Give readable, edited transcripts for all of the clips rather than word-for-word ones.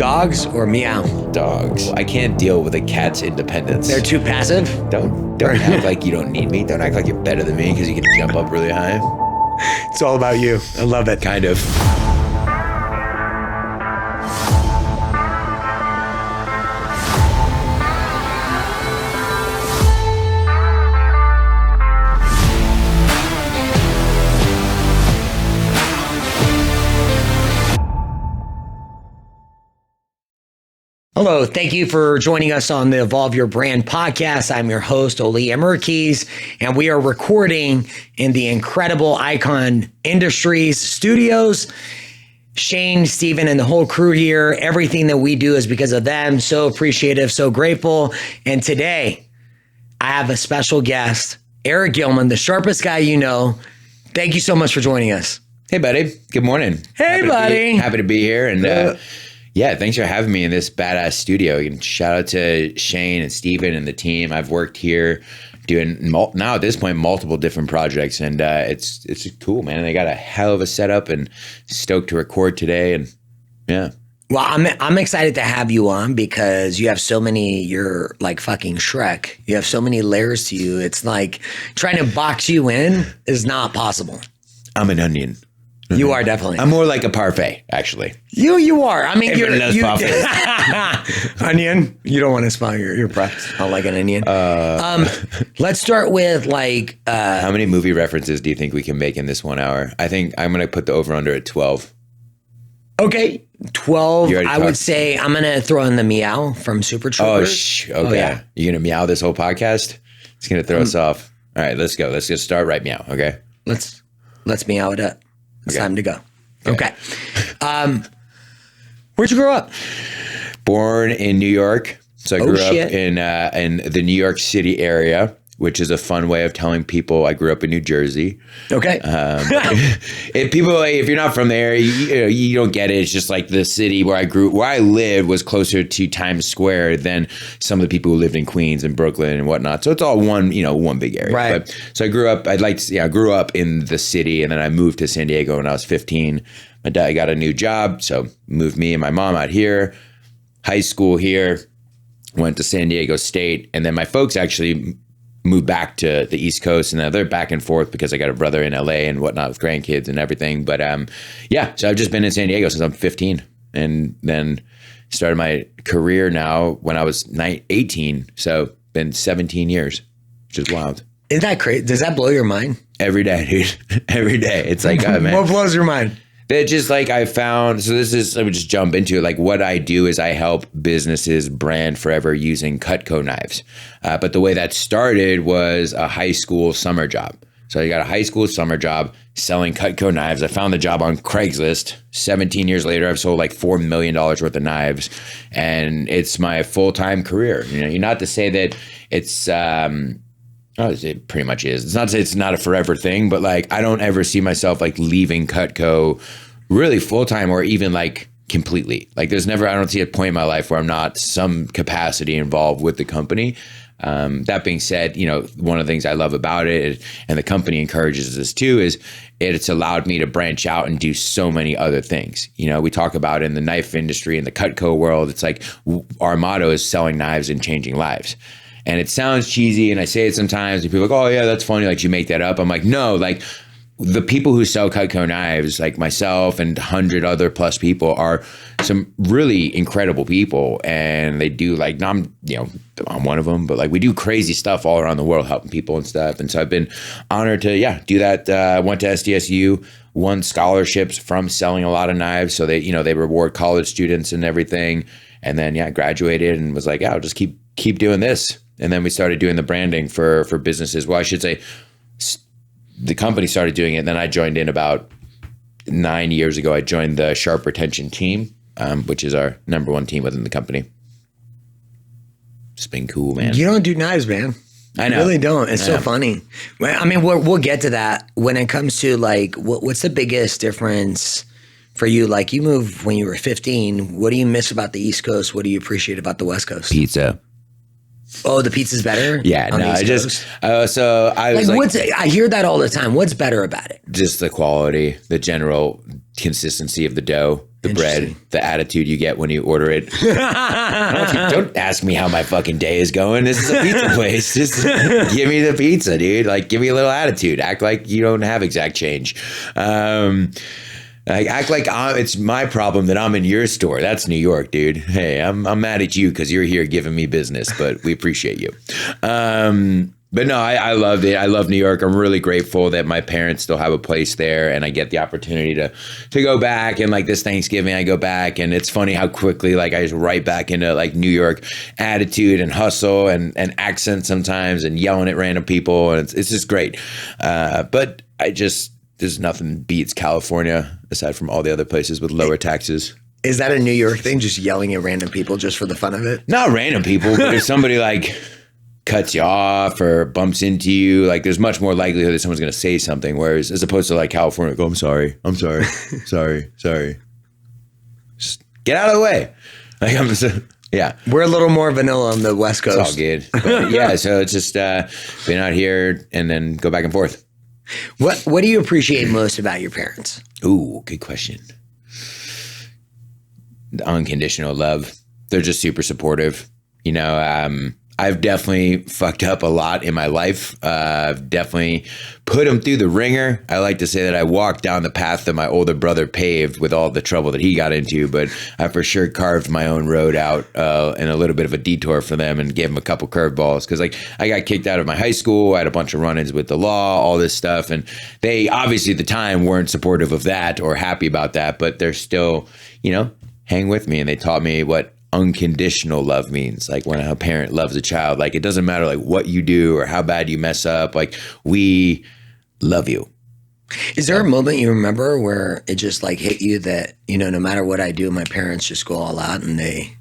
Dogs or meow? Dogs. I can't deal with a cat's independence. They're too passive? Don't act like you don't need me. Don't act like you're better than me because you can jump up really high. It's all about you. I love it. Kind of. Hello, thank you for joining us on the Evolve Your Brand podcast. I'm your host, Oli Emerkes, and we are recording in the incredible Icon Industries studios. Shane, Steven, and the whole crew here, everything that we do is because of them. So appreciative, so grateful. And today, I have a special guest, Eric Gillman, the sharpest guy you know. Thank you so much for joining us. Hey, buddy. Good morning. Hey, buddy. Happy to be here. And yeah, thanks for having me in this badass studio. And shout out to Shane and Steven and the team. I've worked here doing now at this point multiple different projects, and it's cool, man. They got a hell of a setup, and stoked to record today. And yeah. Well, I'm excited to have you on because you have so many. You're like fucking Shrek. You have so many layers to you. It's like trying to box you in is not possible. I'm an onion. You are definitely. I'm more like a parfait, actually. You are. I mean, Everyone loves parfait. Onion. You don't want to smell your breath. I like an onion. Let's start with like. How many movie references do you think we can make in this 1 hour? I think I'm going to put the over under at 12. Okay, 12. I would say I'm going to throw in the meow from Super Troopers. Okay. Oh, yeah. You're going to meow this whole podcast? It's going to throw us off. All right, let's go. Let's just start right meow. Okay. Let's meow it up. It's time to go. Okay. Where'd you grow up? Born in New York. So I grew up in the New York City area, which is a fun way of telling people I grew up in New Jersey. Okay. If you're not from there, you don't get it. It's just like the city where I lived was closer to Times Square than some of the people who lived in Queens and Brooklyn and whatnot. So it's all one big area. Right. But, so I grew up. I grew up in the city, and then I moved to San Diego when I was 15. My dad got a new job, so moved me and my mom out here. High school here. Went to San Diego State, and then my folks actually moved back to the East Coast, and they're back and forth because I got a brother in LA and whatnot with grandkids and everything. But so I've just been in San Diego since I'm 15, and then started my career now when I was 18. So been 17 years, which is wild. Isn't that crazy? Does that blow your mind? Every day, dude. Every day. It's like, oh, man. What blows your mind? That just like I found, so let me just jump into it. Like what I do is I help businesses brand forever using Cutco knives. But the way that started was a high school summer job. So I got a high school summer job selling Cutco knives. I found the job on Craigslist. 17 years later, I've sold like $4 million worth of knives, and it's my full-time career. Not to say that it's, it pretty much is. It's not to say it's not a forever thing, but like I don't ever see myself like leaving Cutco really full-time or even like completely. Like I don't see a point in my life where I'm not some capacity involved with the company. That being said, one of the things I love about it, and the company encourages this too, is it's allowed me to branch out and do so many other things. We talk about in the knife industry, in the Cutco world, it's like our motto is selling knives and changing lives. And it sounds cheesy, and I say it sometimes, and people are like, oh yeah, that's funny, like you make that up. I'm like, no, like the people who sell Cutco knives, like myself and 100 other plus people, are some really incredible people, and they do like, I'm one of them, but like we do crazy stuff all around the world helping people and stuff. And so I've been honored to do that. Went to SDSU, won scholarships from selling a lot of knives, so they reward college students and everything. And then graduated and was like, I'll just keep doing this. And then we started doing the branding for businesses. Well, I should say the company started doing it. And then I joined in about 9 years ago. I joined the Sharp Retention team, which is our number one team within the company. It's been cool, man. You don't do knives, man. I know. You really don't. It's so funny. I mean, we'll get to that when it comes to like, what's the biggest difference for you? Like you moved when you were 15. What do you miss about the East Coast? What do you appreciate about the West Coast? Pizza. Oh, the pizza's better? Yeah, no, I just, so I was like, I hear that all the time. What's better about it? Just the quality, the general consistency of the dough, the bread, the attitude you get when you order it. Don't ask me how my fucking day is going. This is a pizza place. Just give me the pizza, dude. Like, give me a little attitude. Act like you don't have exact change. Act like it's my problem that I'm in your store. That's New York, dude. Hey, I'm mad at you because you're here giving me business, but we appreciate you. But no, I loved it. I love New York. I'm really grateful that my parents still have a place there, and I get the opportunity to go back. And like this Thanksgiving, I go back, and it's funny how quickly like I just right back into like New York attitude and hustle and accent sometimes, and yelling at random people, and it's just great. But there's nothing beats California aside from all the other places with lower taxes. Is that a New York thing? Just yelling at random people just for the fun of it? Not random people, but if somebody like cuts you off or bumps into you, like there's much more likelihood that someone's going to say something. Whereas as opposed to like California, go, I'm sorry, sorry. Just get out of the way. Like yeah. We're a little more vanilla on the West Coast. It's all good. But yeah. So it's just been out here and then go back and forth. What do you appreciate most about your parents? Ooh, good question. The unconditional love. They're just super supportive. You know, I've definitely fucked up a lot in my life. I've definitely put them through the ringer. I like to say that I walked down the path that my older brother paved with all the trouble that he got into, but I for sure carved my own road out and a little bit of a detour for them and gave them a couple curveballs. Because like I got kicked out of my high school. I had a bunch of run-ins with the law, all this stuff. And they obviously at the time weren't supportive of that or happy about that, but they're still, you know, hang with me. And they taught me what unconditional love means. Like when a parent loves a child, like it doesn't matter like what you do or how bad you mess up, like we love you. Is there a moment you remember where it just like hit you that, you know, no matter what I do, my parents just go all out and they...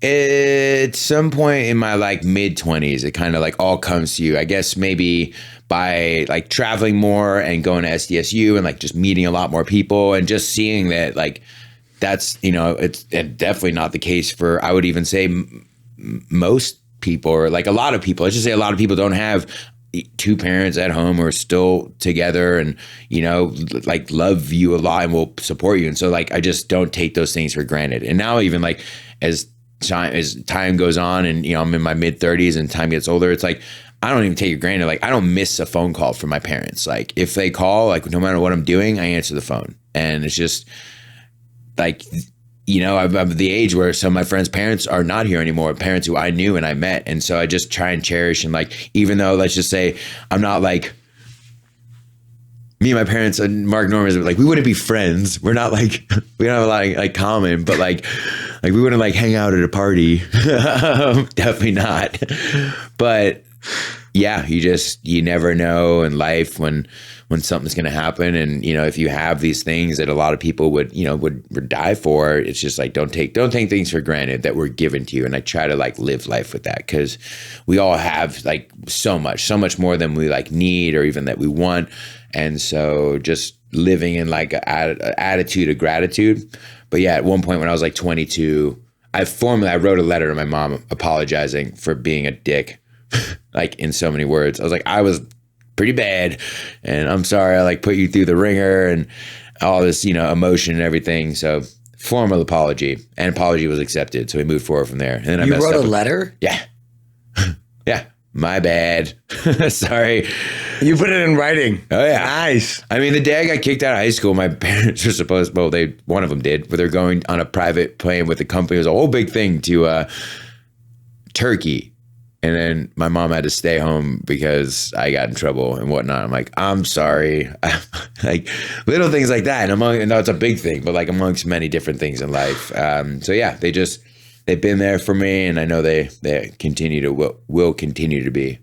At some point in my like mid-20s, it kind of like all comes to you. I guess maybe by like traveling more and going to SDSU and like just meeting a lot more people and just seeing that like that's, you know, it's definitely not the case for, I would even say most people or like a lot of people. Let's just say a lot of people don't have two parents at home who are still together and, you know, like love you a lot and will support you. And so like, I just don't take those things for granted. And now even like as time goes on and, you know, I'm in my mid 30s and time gets older, it's like, I don't even take it granted. Like I don't miss a phone call from my parents. Like if they call, like no matter what I'm doing, I answer the phone. And it's just like, you know, I'm the age where some of my friends' parents are not here anymore, parents who I knew and I met. And so I just try and cherish and like, even though let's just say I'm not like, me and my parents and Mark Norman, like we wouldn't be friends. We're not like, we don't have a lot of like common, but like we wouldn't like hang out at a party. Definitely not. But yeah, you never know in life when something's going to happen. And, you know, if you have these things that a lot of people would die for, it's just like, don't take things for granted that were given to you. And I try to like live life with that because we all have like so much more than we like need or even that we want. And so just living in like an attitude of gratitude. But yeah, at one point when I was like 22, I wrote a letter to my mom apologizing for being a dick. Like in so many words, I was like, I was pretty bad and I'm sorry I like put you through the ringer and all this, you know, emotion and everything. So formal apology, and apology was accepted. So we moved forward from there. And then you wrote a letter? Yeah. Yeah. My bad. Sorry. You put it in writing. Oh yeah. Nice. I mean, the day I got kicked out of high school, my parents were supposed, one of them did, but they're going on a private plane with the company. It was a whole big thing to Turkey. And then my mom had to stay home because I got in trouble and whatnot. I'm like, I'm sorry. Like little things like that. And no, it's a big thing, but like amongst many different things in life. So yeah, they've been there for me, and I know they will continue to be.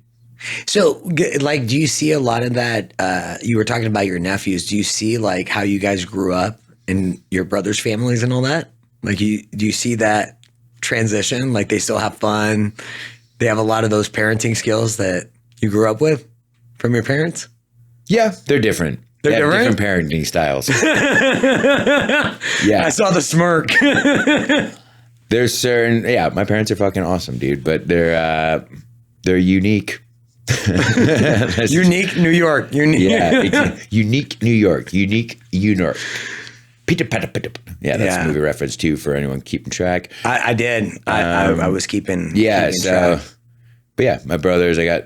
So like, do you see a lot of that? You were talking about your nephews. Do you see like how you guys grew up and your brother's families and all that? Like do you see that transition? Like they still have fun? They have a lot of those parenting skills that you grew up with from your parents? Yeah, they're different. They have different parenting styles. Yeah. I saw the smirk. There's certain, my parents are fucking awesome, dude, but they're unique. Unique New York. Unique New York. Unique New York. Peter. Yeah, that's a movie reference too for anyone keeping track. I did. I was keeping. Yeah. Keeping track. But yeah, my brothers. I got,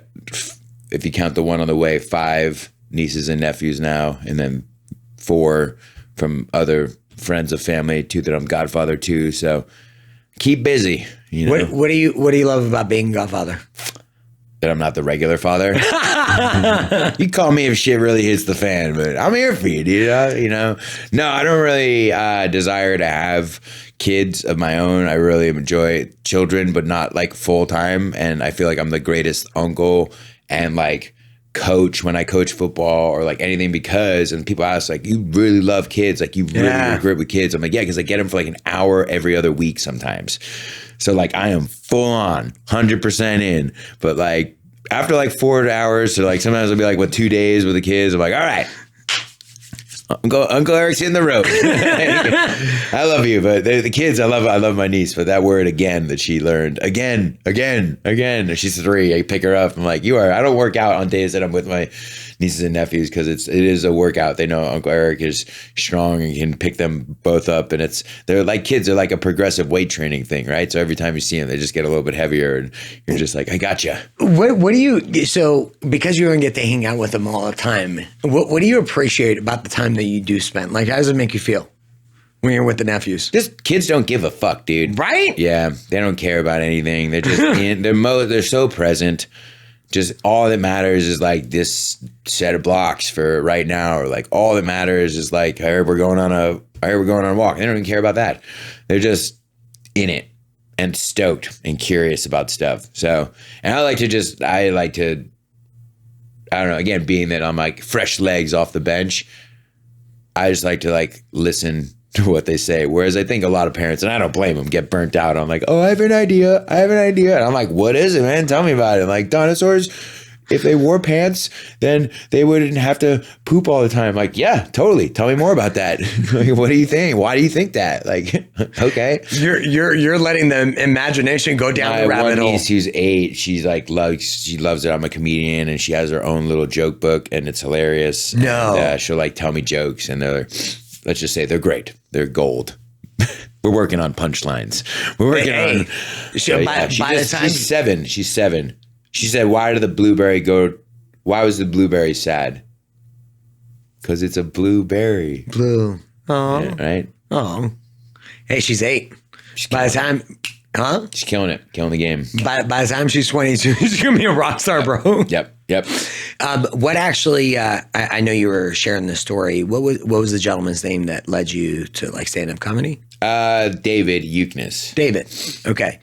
if you count the one on the way, 5 nieces and nephews now, and then 4 from other friends of family. 2 that I'm godfather to. So keep busy. You know? What do you love about being godfather? That I'm not the regular father. You call me if shit really hits the fan, but I'm here for you, dude. You know? No, I don't really desire to have kids of my own. I really enjoy children, but not like full time. And I feel like I'm the greatest uncle and like coach when I coach football or like anything, because, and people ask like, you really love kids, like you really are great with kids. I'm like, yeah, because I get them for like an hour every other week sometimes. So like I am full on 100% in, but like after like 4 hours, so like sometimes I'll be like, 2 days with the kids. I'm like, all right, Uncle Eric's in the road. I love you, but the kids, I love my niece, but that word again that she learned again. She's 3. I pick her up. I'm like, I don't work out on days that I'm with my nieces and nephews because it is a workout. They know Uncle Eric is strong and can pick them both up, and they're like kids. They're like a progressive weight training thing, right? So every time you see them, they just get a little bit heavier, and you're just like, I got you. What do you, so because you don't get to hang out with them all the time, what do you appreciate about the time that you do spend? Like, how does it make you feel when you're with the nephews? Just kids don't give a fuck, dude. Right? Yeah, they don't care about anything. They're just they're so present. Just all that matters is like this set of blocks for right now, or like all that matters is like, I heard we're going on a walk. They don't even care about that. They're just in it and stoked and curious about stuff. So, and I like to, I don't know, again, being that I'm like fresh legs off the bench, I just like to like listen to what they say. Whereas I think a lot of parents, and I don't blame them, get burnt out. I'm like, I have an idea. And I'm like, what is it, man? Tell me about it. I'm like, dinosaurs, if they wore pants, then they wouldn't have to poop all the time. I'm like, yeah, totally. Tell me more about that. Like, what do you think? Why do you think that? Like, okay. You're letting the imagination go down the rabbit hole. My one niece who's 8, she loves it. I'm a comedian, and she has her own little joke book, and it's hilarious. No. And, she'll like tell me jokes, and let's just say they're great. They're gold. We're working on punchlines. We're working on. She's 7. She's 7. She said, why was the blueberry sad? Because it's a blueberry. Blue. Oh. Yeah, right? Oh. Hey, she's 8. By the time, She's killing it. Killing the game. By the time she's 22, she's going to be a rock star, bro. Yep. What actually, I know you were sharing this story. What was the gentleman's name that led you to like stand-up comedy? David Eucness. David. Okay.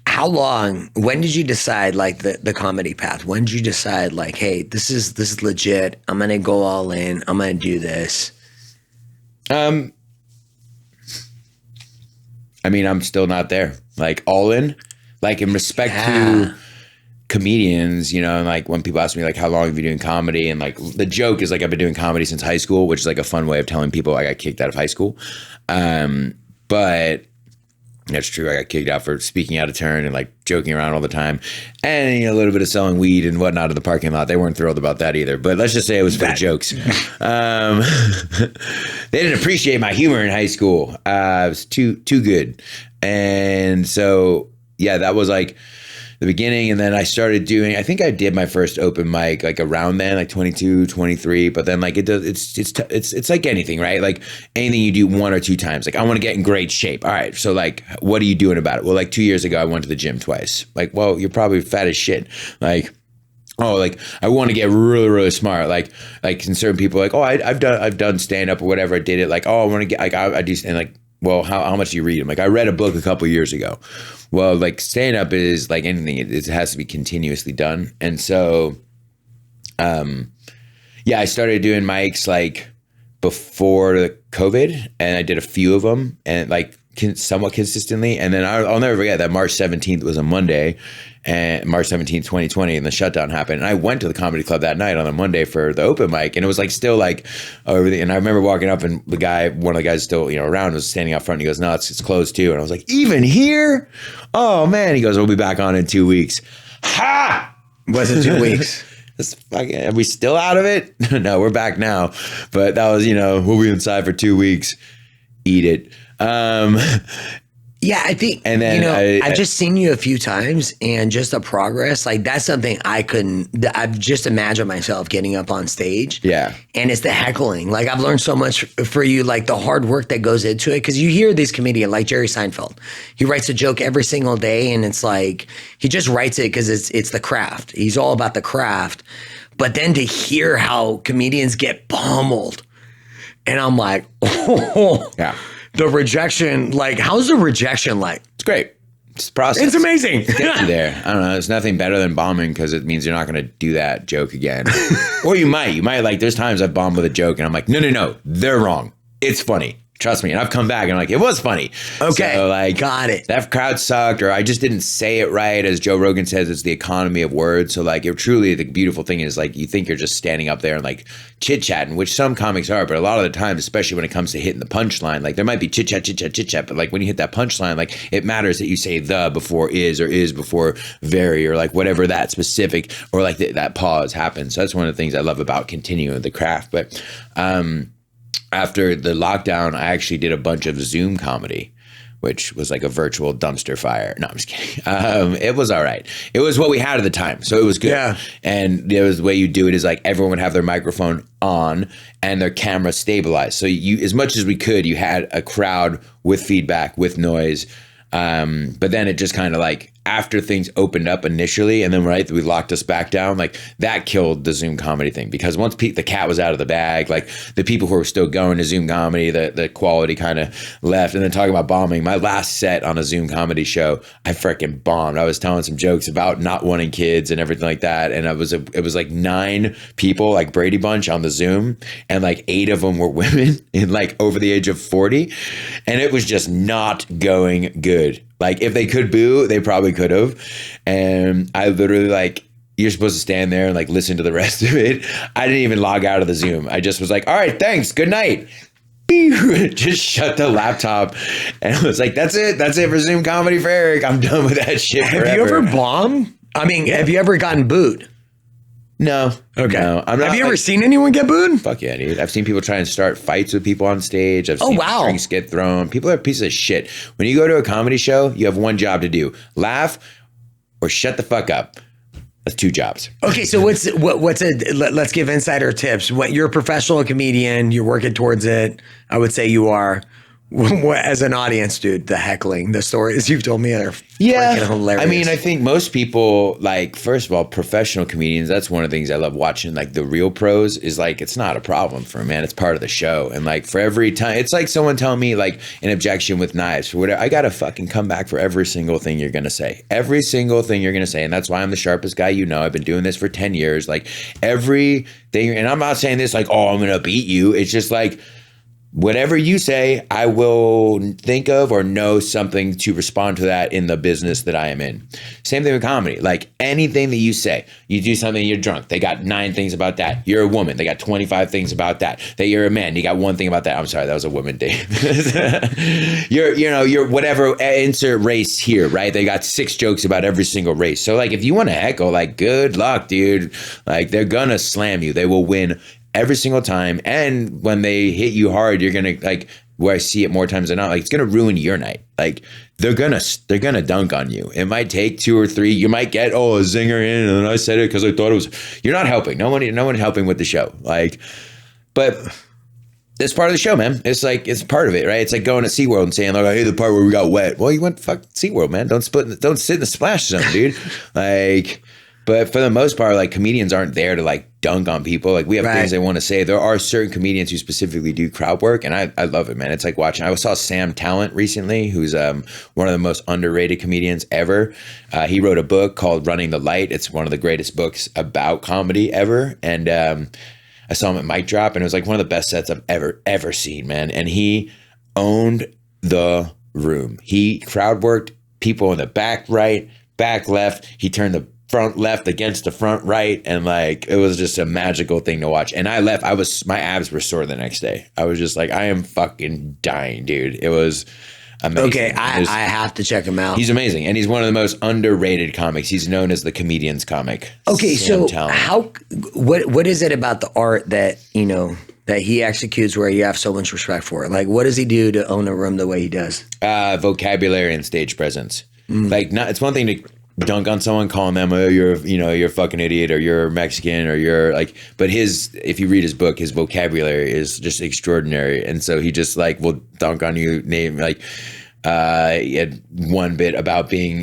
How long, when did you decide like the comedy path? When did you decide like, hey, this is legit. I'm going to go all in. I'm going to do this. I mean, I'm still not there. Like all in, like in respect to comedians, you know, and like when people ask me like, how long have you been doing comedy? And like the joke is like, I've been doing comedy since high school, which is like a fun way of telling people I got kicked out of high school. But that's true. I got kicked out for speaking out of turn and like joking around all the time, and a little bit of selling weed and whatnot in the parking lot. They weren't thrilled about that either. But let's just say it was for the jokes. They didn't appreciate my humor in high school. It was too good, and so yeah, that was like the beginning. And then I started doing, I think I did my first open mic like around then, like 22, 23. But then like it's like anything, right? Like anything you do 1 or 2 times. Like I want to get in great shape. All right. So like, what are you doing about it? Well, like 2 years ago, I went to the gym twice. Like, well, you're probably fat as shit. Like, oh, like I want to get really, really smart. Like in certain people like, oh, I've done stand up or whatever. I did it. Like, oh, I want to get like, I do, and like, well, how much do you read? I'm like, I read a book a couple years ago. Well, like stand up is like anything. It has to be continuously done. And so, yeah, I started doing mics like before the COVID, and I did a few of them, and like somewhat consistently. And then I'll never forget that March 17th was a Monday, and March 17th, 2020, and the shutdown happened. And I went to the comedy club that night on a Monday for the open mic, and it was like still like everything. And I remember walking up, and one of the guys still, around, was standing out front. And he goes, "No, it's closed too." And I was like, "Even here? Oh man." He goes, "We'll be back on in 2 weeks." Ha! Was it 2 weeks? Are we still out of it? No, we're back now. But that was, we'll be inside for 2 weeks. Eat it. Yeah, I think, and then I've just seen you a few times, and just the progress, like that's something I've just imagined myself getting up on stage. Yeah. And it's the heckling. Like I've learned so much for you, like the hard work that goes into it. Cause you hear these comedians like Jerry Seinfeld, he writes a joke every single day, and it's like, he just writes it cause it's the craft. He's all about the craft. But then to hear how comedians get pummeled, and I'm like, oh, yeah. The rejection, like, how's the rejection like? It's great. It's a process. It's amazing. Get you there. I don't know. There's nothing better than bombing, because it means you're not going to do that joke again. Or you might. Like, there's times I've bombed with a joke and I'm like, no, they're wrong. It's funny. Trust me. And I've come back and I'm like, it was funny. Okay. So, like, got it. That crowd sucked, or I just didn't say it right. As Joe Rogan says, it's the economy of words. So, like, it truly, the beautiful thing is, like, you think you're just standing up there and, like, chit-chatting, which some comics are, but a lot of the times, especially when it comes to hitting the punchline, like, there might be chit-chat, but, like, when you hit that punchline, like, it matters that you say the before is, or is before very, or, like, whatever that specific, or, like, that pause happens. So that's one of the things I love about continuing the craft. But, after the lockdown, I actually did a bunch of Zoom comedy, which was like a virtual dumpster fire. No, I'm just kidding. It was all right. It was what we had at the time, so it was good. Yeah. And the way you do it is, like, everyone would have their microphone on and their camera stabilized. So you, as much as we could, you had a crowd with feedback, with noise. But then it just kind of, like, after things opened up initially, and then we locked us back down, like, that killed the Zoom comedy thing, because once the cat was out of the bag, like, the people who were still going to Zoom comedy, the quality kind of left. And then talking about bombing, my last set on a Zoom comedy show, I freaking bombed. I was telling some jokes about not wanting kids and everything like that, and it was like 9 people, like Brady Bunch, on the Zoom, and like 8 of them were women in, like, over the age of 40, and it was just not going good. Like, if they could boo, they probably could have. And I literally, like, you're supposed to stand there and, like, listen to the rest of it. I didn't even log out of the Zoom. I just was like, all right, thanks, good night. Just shut the laptop. And I was like, that's it for Zoom comedy for Eric. I'm done with that shit forever. Have you ever bombed? I mean, have you ever gotten booed? No. Okay. No, I'm not. Have you ever seen anyone get booed? Fuck yeah, dude. I've seen people try and start fights with people on stage. I've seen drinks get thrown. People are pieces of shit. When you go to a comedy show, you have one job to do: laugh or shut the fuck up. That's 2 jobs. Okay, so let's give insider tips. When you're a professional comedian, you're working towards it. I would say you are. As an audience, dude, the heckling, the stories you've told me are freaking hilarious. I mean, I think most people, like, first of all, professional comedians, that's one of the things I love watching. Like, the real pros is, like, it's not a problem for them, man. It's part of the show. And, like, for every time, it's like someone telling me, like, an objection with knives or whatever. I got to fucking come back for every single thing you're going to say. Every single thing you're going to say. And that's why I'm the sharpest guy you know. I've been doing this for 10 years. Like, everything, and I'm not saying this like, oh, I'm going to beat you. It's just like, whatever you say, I will think of or know something to respond to that in the business that I am in. Same thing with comedy. Like, anything that you say, you do something, you're drunk, they got 9 things about that. You're a woman, they got 25 things about that. That you're a man, you got 1 thing about that. I'm sorry, that was a woman, Dave. you're whatever, insert race here, right? They got 6 jokes about every single race. So, like, if you want to heckle, like, good luck, dude. Like, they're gonna slam you. They will win every single time. And when they hit you hard, you're gonna, like, where I see it more times than not, like, it's gonna ruin your night. Like, they're gonna dunk on you. It might take 2 or 3. You might get a zinger in, and then I said it because I thought it was. You're not helping. No one helping with the show. Like, but it's part of the show, man. It's like, it's part of it, right? It's like going to SeaWorld and saying, like, I hate the part where we got wet. Well, you went fuck SeaWorld, man. Don't sit in the splash zone, dude. Like. But for the most part, like, comedians aren't there to, like, dunk on people. Like, we have things they want to say. There are certain comedians who specifically do crowd work, and I love it, man. It's like watching. I saw Sam Talent recently, who's one of the most underrated comedians ever. He wrote a book called Running the Light. It's one of the greatest books about comedy ever. And I saw him at Mic Drop, and it was like one of the best sets I've ever seen, man. And he owned the room. He crowd worked people in the back right, back left. He turned the front left against the front right, and like it was just a magical thing to watch. And I left. My abs were sore the next day. I was just like, I am fucking dying, dude. It was amazing. Okay, I have to check him out. He's amazing, and he's one of the most underrated comics. He's known as the comedian's comic. Okay, Sam so Talent. what is it about the art that that he executes where you have so much respect for it? Like, what does he do to own a room the way he does? Vocabulary and stage presence. Like, it's one thing to dunk on someone, calling them, oh, you're a fucking idiot, or you're Mexican, or you're like, but if you read his book, his vocabulary is just extraordinary. And so he just like will dunk on you, name like, he had one bit about being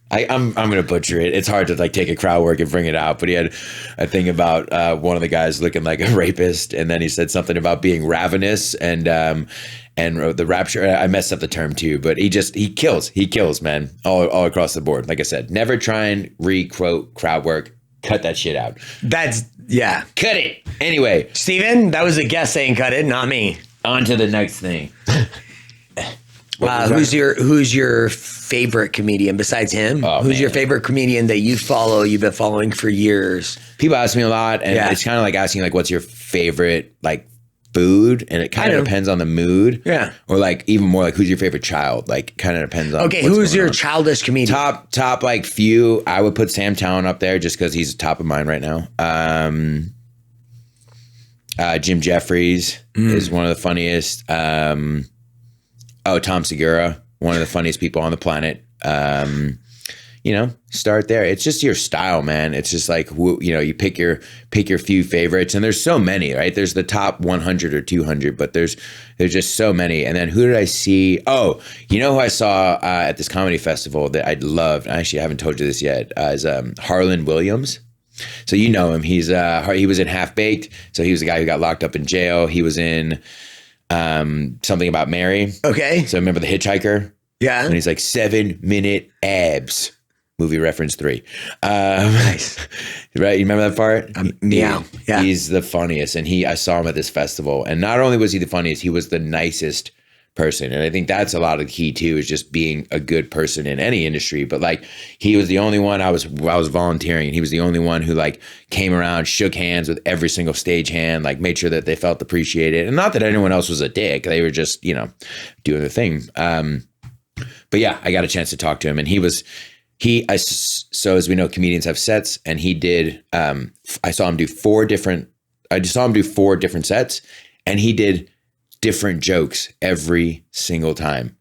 I'm going to butcher it. It's hard to like take a crowd work and bring it out, but he had a thing about one of the guys looking like a rapist. And then he said something about being ravenous and the rapture. I messed up the term too, but he kills, man, all across the board. Like I said, never try and re-quote crowd work. Cut that shit out. Yeah. Cut it. Anyway. Steven, that was a guest saying cut it, not me. On to the next thing. Who's your favorite comedian besides him? Oh, who's man. your favorite comedian that you've been following for years? People ask me a lot, and it's kind of like asking like, what's your favorite like food? And it kind of depends on the mood. Yeah. Or like even more like, who's your favorite child? Like kind of depends on. Okay, who's your childish comedian? Top like few. I would put Sam Talent up there just because he's top of mind right now. Jim Jeffries is one of the funniest. Tom Segura, one of the funniest people on the planet. Start there. It's just your style, man. It's just like, you pick your few favorites, and there's so many, right? There's the top 100 or 200, but there's just so many. And then who did I see? Oh, you know who I saw at this comedy festival that I loved? Actually, I haven't told you this yet. Is Harlan Williams. So you know him. He was in Half Baked. So he was the guy who got locked up in jail. He was in Something About Mary. Okay. So remember the hitchhiker? Yeah. And he's like 7-minute abs. Movie reference 3. Nice. Right? You remember that part? Yeah. He's the funniest. And I saw him at this festival. And not only was he the funniest, he was the nicest person. And I think that's a lot of the key too, is just being a good person in any industry. But like, he was the only one. I was volunteering, and he was the only one who like came around, shook hands with every single stage-hand, like made sure that they felt appreciated. And not that anyone else was a dick. They were just, doing the thing. But yeah, I got a chance to talk to him, and so as we know, comedians have sets, and he did, I saw him do 4 different sets, and he did different jokes every single time,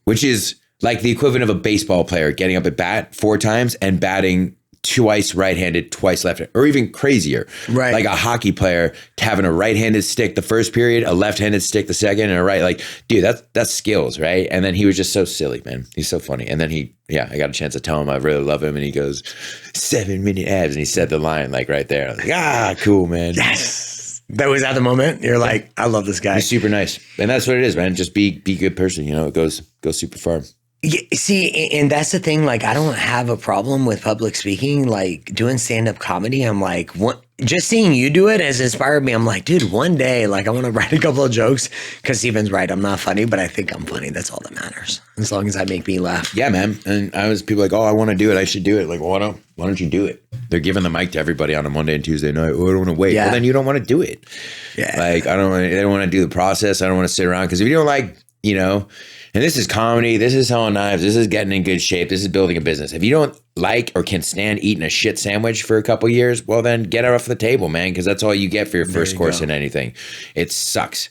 which is like the equivalent of a baseball player getting up at bat 4 times and batting twice right-handed, twice left-handed, or even crazier. Right. Like a hockey player having a right-handed stick the first period, a left-handed stick the second, and a right. Like, dude, that's skills, right? And then he was just so silly, man. He's so funny. And then I got a chance to tell him I really love him, and he goes, 7-minute abs, and he said the line like right there. I was like, cool, man. Yes. That was at the moment. You're like, I love this guy. He's super nice. And that's what it is, man. Just be a good person. It goes super far. Yeah, see, and that's the thing. Like, I don't have a problem with public speaking. Like, doing stand-up comedy, I'm like, just seeing you do it has inspired me. I'm like, dude, one day, like, I want to write a couple of jokes, because Steven's right. I'm not funny, but I think I'm funny. That's all that matters. As long as I make me laugh. Yeah, man. And people like, oh, I want to do it. I should do it. Like, why don't you do it? They're giving the mic to everybody on a Monday and Tuesday night. Oh, I don't want to wait. Yeah. Well, then you don't want to do it. Yeah. Like, they don't want to do the process. I don't want to sit around, because if you don't like, and this is comedy, this is selling knives, this is getting in good shape, this is building a business. If you don't like or can stand eating a shit sandwich for a couple years, well, then get it off the table, man, because that's all you get for your first course in anything. It sucks.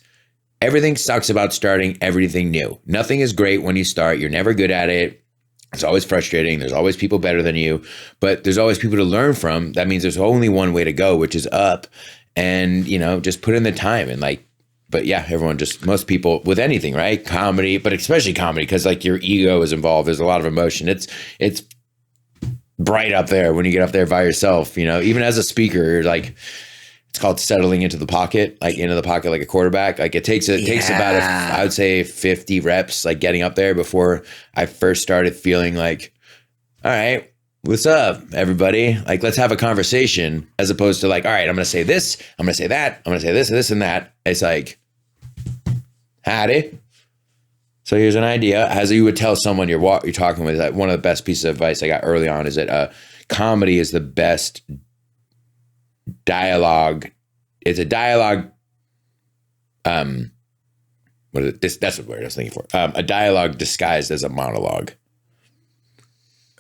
Everything sucks about starting everything new. Nothing is great when you start. You're never good at it. It's always frustrating. There's always people better than you, but there's always people to learn from. That means there's only one way to go, which is up. And, just put in the time and like, but yeah, most people with anything, right? Comedy, but especially comedy, because like your ego is involved. There's a lot of emotion. It's bright up there when you get up there by yourself, even as a speaker, you're like, it's called settling into the pocket, like into the pocket, like a quarterback. Like it takes about, I would say 50 reps, like getting up there before I first started feeling like, all right, what's up, everybody? Like, let's have a conversation, as opposed to like, all right, I'm going to say this, I'm going to say that, I'm going to say this and that. It's like, howdy. So here's an idea. As you would tell someone you're talking with, that one of the best pieces of advice I got early on is that comedy is the best dialogue. It's a dialogue. That's the word I was thinking for. A dialogue disguised as a monologue.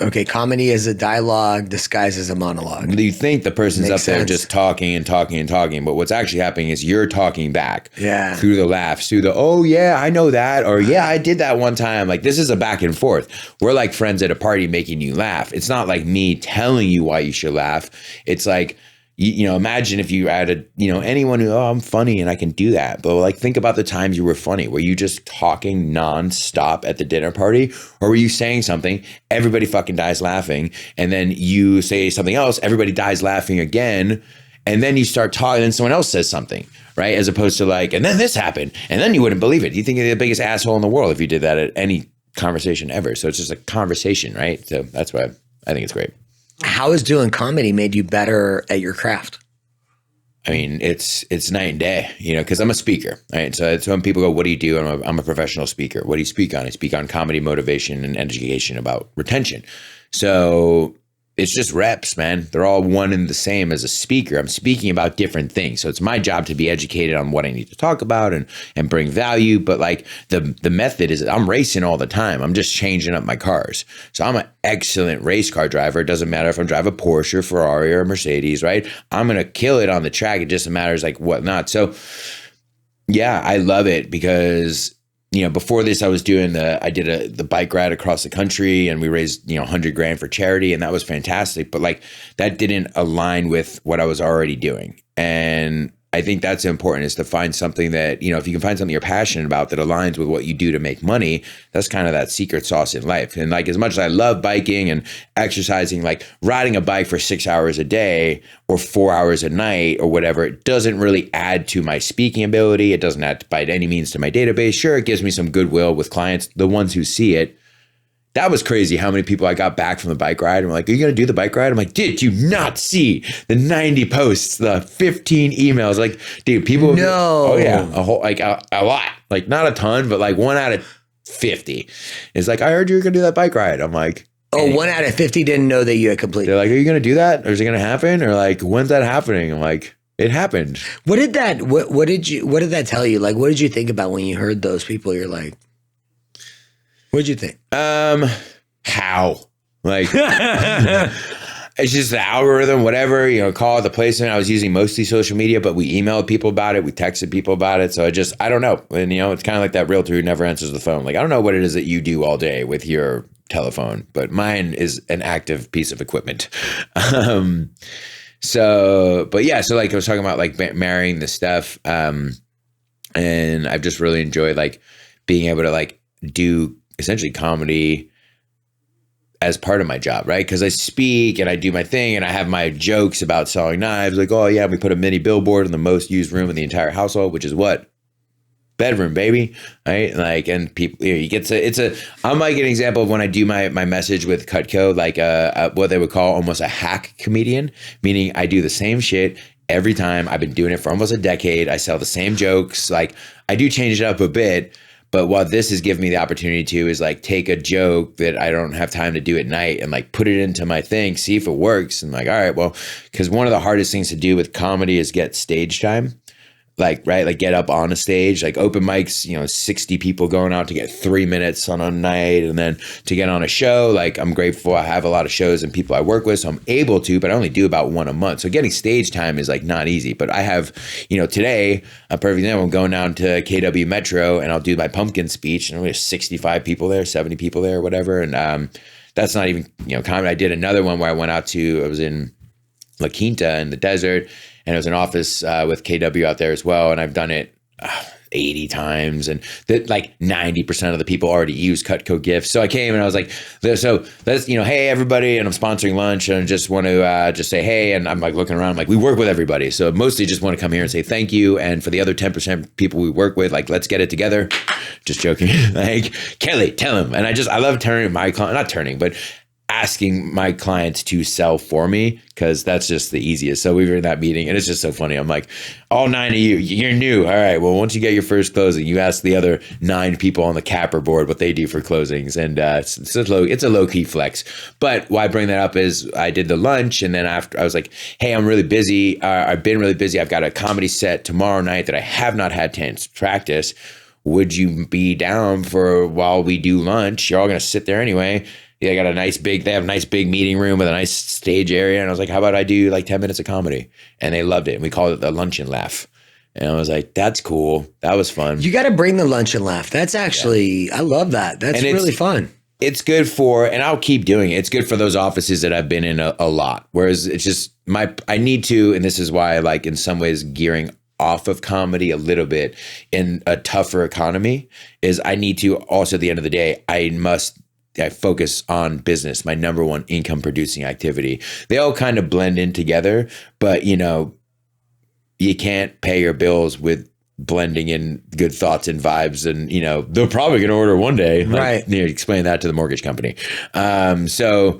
Okay, comedy is a dialogue disguised as a monologue. You think the person's Makes up there sense. just talking and talking and talking, but what's actually happening is you're talking back through the laughs, through the, oh yeah, I know that, or yeah, I did that one time. Like this is a back and forth. We're like friends at a party making you laugh. It's not like me telling you why you should laugh. It's like, you know, imagine if you added, you know, anyone who, oh, I'm funny and I can do that. But like, think about the times you were funny. Were you just talking nonstop at the dinner party? Or were you saying something, everybody fucking dies laughing, and then you say something else, everybody dies laughing again, and then you start talking and someone else says something, right? As opposed to like, and then this happened, and then you wouldn't believe it. You think you're the biggest asshole in the world if you did that at any conversation ever. So it's just a conversation, right? So that's why I think it's great. How has doing comedy made you better at your craft? I mean, it's night and day, you know, because I'm a speaker, right? So when people go, what do you do? I'm a professional speaker. What do you speak on? I speak on comedy, motivation, and education about retention. So it's just reps, man. They're all one and the same as a speaker. I'm speaking about different things. So it's my job to be educated on what I need to talk about and bring value. But like the method is I'm racing all the time. I'm just changing up my cars. So I'm an excellent race car driver. It doesn't matter if I'm driving a Porsche, Ferrari, or a Mercedes, right? I'm going to kill it on the track. It just matters like whatnot. So yeah, I love it because, you know, before this, I did the bike ride across the country and we raised, you know, $100,000 for charity, and that was fantastic. But like that didn't align with what I was already doing. And I think that's important, is to find something that, you know, if you can find something you're passionate about that aligns with what you do to make money, that's kind of that secret sauce in life. And like, as much as I love biking and exercising, like riding a bike for 6 hours a day or 4 hours a night or whatever, it doesn't really add to my speaking ability. It doesn't add by any means to my database. Sure, it gives me some goodwill with clients, the ones who see it. That was crazy how many people I got back from the bike ride and were like, are you going to do the bike ride? I'm like, did you not see the 90 posts, the 15 emails? Like, dude, people. No. Oh, yeah. A lot. Like, not a ton, but like 1 out of 50. It's like, I heard you were going to do that bike ride. I'm like, oh, 1 out of 50 didn't know that you had completed. They're like, are you going to do that? Or is it going to happen? Or like, when's that happening? I'm like, it happened. What did that tell you? Like, what did you think about when you heard those people? You're like, what'd you think? How? Like, it's just the algorithm, whatever, you know, call it the placement. I was using mostly social media, but we emailed people about it. We texted people about it. So I don't know. And, you know, it's kind of like that realtor who never answers the phone. Like, I don't know what it is that you do all day with your telephone, but mine is an active piece of equipment. But yeah, so like I was talking about like marrying the stuff. And I've just really enjoyed like being able to like do essentially comedy as part of my job, right? Because I speak and I do my thing and I have my jokes about selling knives. Like, oh yeah, we put a mini billboard in the most used room in the entire household, which is what? Bedroom, baby, right? Like, and people, you know, you get to, I'm like an example of when I do my message with Cutco, like what they would call almost a hack comedian, meaning I do the same shit every time. I've been doing it for almost a decade. I sell the same jokes. Like, I do change it up a bit. But what this has given me the opportunity to is like take a joke that I don't have time to do at night and like put it into my thing, see if it works. And like, all right, well, because one of the hardest things to do with comedy is get stage time. Like, right, like get up on a stage, like open mics, you know, 60 people going out to get 3 minutes on a night, and then to get on a show. Like, I'm grateful I have a lot of shows and people I work with, so I'm able to, but I only do about one a month. So getting stage time is like not easy. But I have, you know, today, a perfect example, I'm going down to KW Metro and I'll do my pumpkin speech, and there's 65 people there, 70 people there, whatever. And that's not even, you know, comedy. I did another one where I went out to, I was in La Quinta in the desert, and it was an office with KW out there as well. And I've done it 80 times, and that like 90% of the people already use Cutco gifts. So I came and I was like, so let's, you know, hey everybody, and I'm sponsoring lunch, and I just want to just say hey, and I'm like looking around, like we work with everybody, so mostly just want to come here and say thank you. And for the other 10% people we work with, like let's get it together. Just joking. Like, Kelly, tell him. And I love turning my not turning, but asking my clients to sell for me because that's just the easiest. So we were in that meeting and it's just so funny. I'm like, all 9 of you, you're new. All right. Well, once you get your first closing, you ask the other 9 people on the capper board what they do for closings. And it's a low key flex. But why I bring that up is I did the lunch and then after I was like, hey, I'm really busy. I've been really busy. I've got a comedy set tomorrow night that I have not had chance to practice. Would you be down for while we do lunch? You're all going to sit there anyway. Yeah, they have a nice big meeting room with a nice stage area. And I was like, how about I do like 10 minutes of comedy? And they loved it. And we called it the lunch and laugh. And I was like, that's cool. That was fun. You got to bring the lunch and laugh. That's actually, I love that. That's really fun. It's good for, and I'll keep doing it. It's good for those offices that I've been in a lot. Whereas it's just I need to, and this is why I like in some ways gearing off of comedy a little bit in a tougher economy is I need to also at the end of the day, I focus on business, my number one income producing activity. They all kind of blend in together, but you can't pay your bills with blending in good thoughts and vibes. And, they're probably going to order one day. Right. Explain that to the mortgage company. So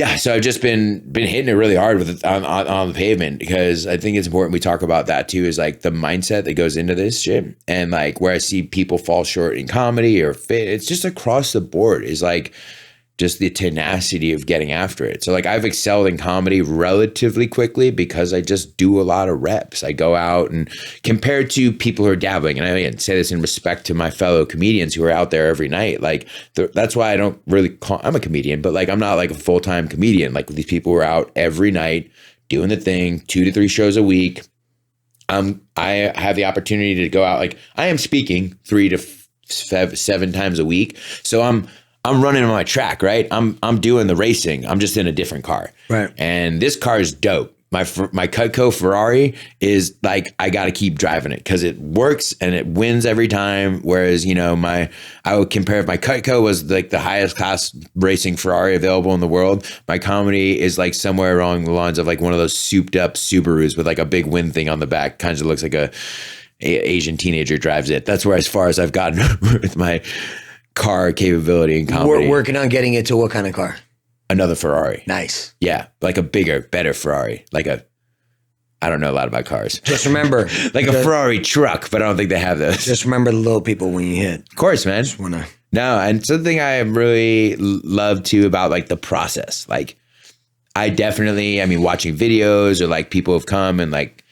I've just been hitting it really hard on the pavement because I think it's important we talk about that too, is like the mindset that goes into this shit. And like where I see people fall short in comedy or fit, it's just across the board is like just the tenacity of getting after it. So like I've excelled in comedy relatively quickly because I just do a lot of reps. I go out and compared to people who are dabbling, and I again say this in respect to my fellow comedians who are out there every night. Like that's why I don't really I'm a comedian, but like I'm not like a full-time comedian. Like these people who are out every night doing the thing, 2 to 3 shows a week. I have the opportunity to go out. Like I am speaking 3 to 7 times a week. So I'm running on my track, right? I'm doing the racing. I'm just in a different car. Right. And this car is dope. My Cutco Ferrari is like, I got to keep driving it because it works and it wins every time. Whereas, I would compare if my Cutco was like the highest class racing Ferrari available in the world, my comedy is like somewhere along the lines of like one of those souped up Subarus with like a big wind thing on the back. Kind of looks like a Asian teenager drives it. That's where as far as I've gotten with my car capability in comedy. We're working on getting it to what kind of car? Another Ferrari. Nice. Yeah, like a bigger, better Ferrari. I don't know a lot about cars. Just remember. A Ferrari truck, but I don't think they have those. Just remember the little people when you hit. Of course, man. Just wanna. No, and something I really love too about like the process. Like I definitely, watching videos or like people have come and like,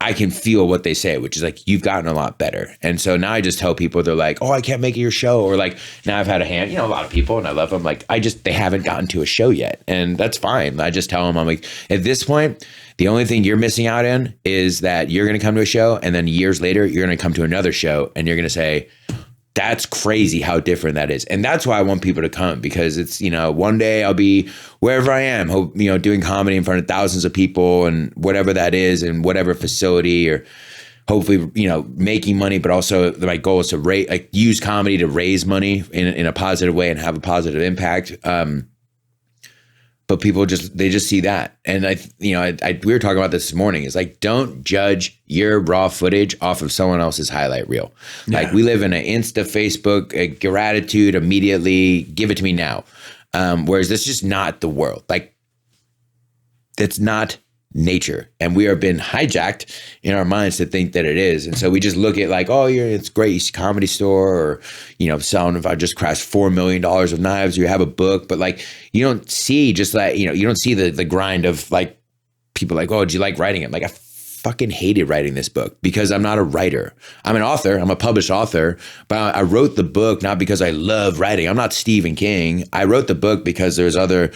I can feel what they say, which is like, you've gotten a lot better. And so now I just tell people, they're like, oh, I can't make it your show. Or like, now I've had a lot of people and I love them. Like, they haven't gotten to a show yet. And that's fine. I just tell them, I'm like, at this point, the only thing you're missing out in is that you're going to come to a show. And then years later, you're going to come to another show and you're going to say, that's crazy how different that is. And that's why I want people to come because it's, one day I'll be wherever I am, doing comedy in front of thousands of people and whatever that is and whatever facility or hopefully, making money. But also my goal is to use comedy to raise money in a positive way and have a positive impact. But people they just see that. And we were talking about this morning. It's like, don't judge your raw footage off of someone else's highlight reel. Yeah. Like we live in an Insta, Facebook, gratitude immediately, give it to me now. Whereas that's just not the world. Like that's not nature. And we are been hijacked in our minds to think that it is. And so we just look at like, oh, it's great comedy store or, selling, if I just crashed $4 million of knives, you have a book, but like, you don't see just like, you don't see the grind of like people like, oh, did you like writing it? Like I fucking hated writing this book because I'm not a writer. I'm an author. I'm a published author, but I wrote the book not because I love writing. I'm not Stephen King. I wrote the book because there's other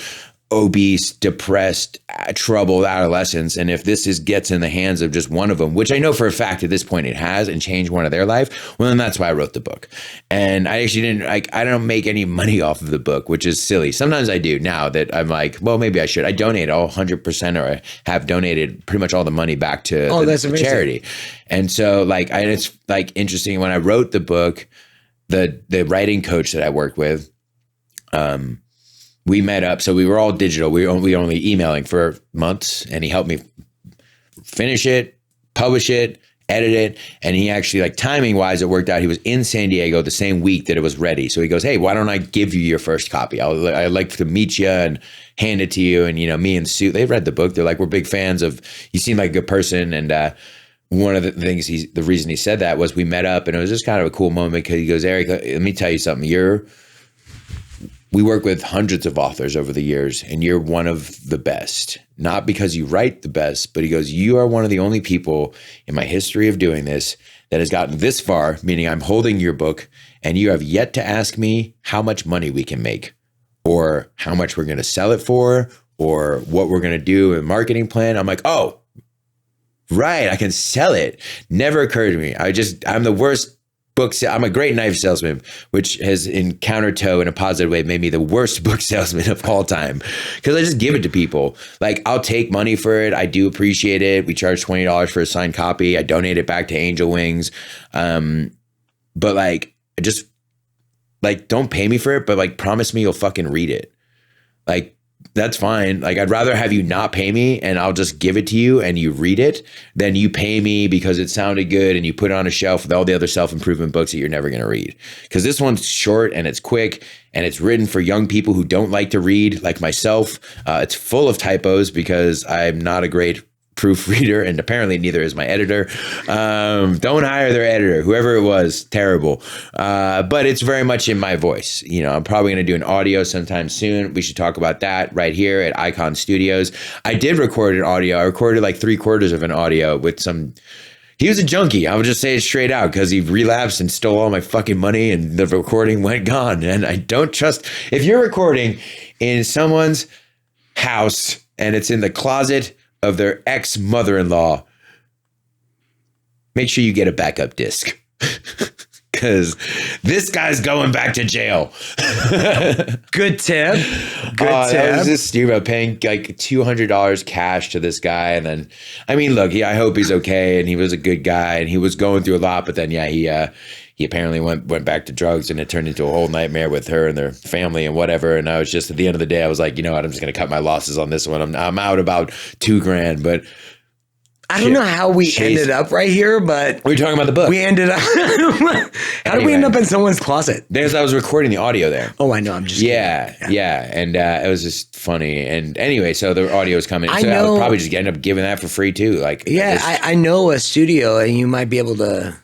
obese, depressed, troubled adolescents. And if this gets in the hands of just one of them, which I know for a fact at this point it has and changed one of their life, well, then that's why I wrote the book. And I actually I don't make any money off of the book, which is silly. Sometimes I do now that I'm like, well, maybe I should. I donate all 100% or I have donated pretty much all the money back to the charity. And so it's like interesting when I wrote the book, the writing coach that I work with, we met up. So we were all digital. We were only emailing for months and he helped me finish it, publish it, edit it. And he actually, like, timing wise, it worked out. He was in San Diego the same week that it was ready. So he goes, hey, why don't I give you your first copy? I'd like to meet you and hand it to you. And, you know, me and Sue, they've read the book. They're like, we're big fans of, you seem like a good person. And one of the things the reason he said that was we met up, and it was just kind of a cool moment because he goes, Eric, let me tell you something. We work with hundreds of authors over the years, and you're one of the best. Not because you write the best, but he goes, you are one of the only people in my history of doing this that has gotten this far, meaning I'm holding your book, and you have yet to ask me how much money we can make, or how much we're going to sell it for, or what we're going to do in marketing plan. I'm like, oh, right, I can sell it. Never occurred to me. I'm the worst I'm a great knife salesman, which has in countertoe in a positive way made me the worst book salesman of all time, because I just give it to people. Like, I'll take money for it. I do appreciate it. We charge $20 for a signed copy. I donate it back to Angel Wings. But like, just like, don't pay me for it, but like, promise me you'll fucking read it. Like, that's fine. Like, I'd rather have you not pay me and I'll just give it to you and you read it than you pay me because it sounded good and you put it on a shelf with all the other self-improvement books that you're never going to read. Because this one's short and it's quick and it's written for young people who don't like to read, like myself. It's full of typos because I'm not a great proofreader, and apparently neither is my editor. Don't hire their editor, whoever it was, terrible. But it's very much in my voice. You know, I'm probably going to do an audio sometime soon. We should talk about that right here at Icon Studios. I did record an audio. I recorded like 3/4 of an audio with some. He was a junkie. I would just say it straight out because he relapsed and stole all my fucking money and the recording went gone. And I don't trust, if you're recording in someone's house and it's in the closet of their ex-mother-in-law, make sure you get a backup disc because this guy's going back to jail. Good tip. Good tip. That was just stupid. Paying like $200 cash to this guy. And then, I mean, look, I hope he's okay. And he was a good guy and he was going through a lot. But then, yeah, he apparently went back to drugs and it turned into a whole nightmare with her and their family and whatever. And I was just, at the end of the day, I was like, you know what, I'm just going to cut my losses on this one. I'm out about $2,000, but I don't know how we ended up right here, but we were talking about the book. We ended up. How did we end up in someone's closet? Because I was recording the audio there. Oh, I know. I'm just yeah. And it was just funny. And anyway, so the audio is coming. So I would probably just end up giving that for free too. Like, yeah, I know a studio, and you might be able to.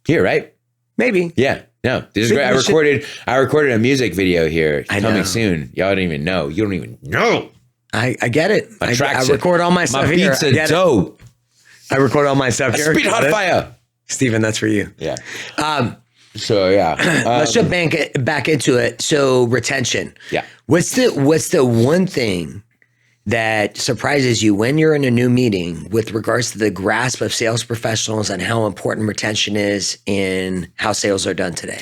Here, right? Maybe. Yeah. No, this is great. I recorded a music video here coming soon. Y'all don't even know. You don't even know. I get it. I record all my stuff here. My beats are dope. I record all my stuff here. Spit hot fire. Steven, that's for you. Yeah. So yeah. Let's jump back into it. So retention. Yeah. What's the one thing that surprises you when you're in a new meeting with regards to the grasp of sales professionals and how important retention is in how sales are done today?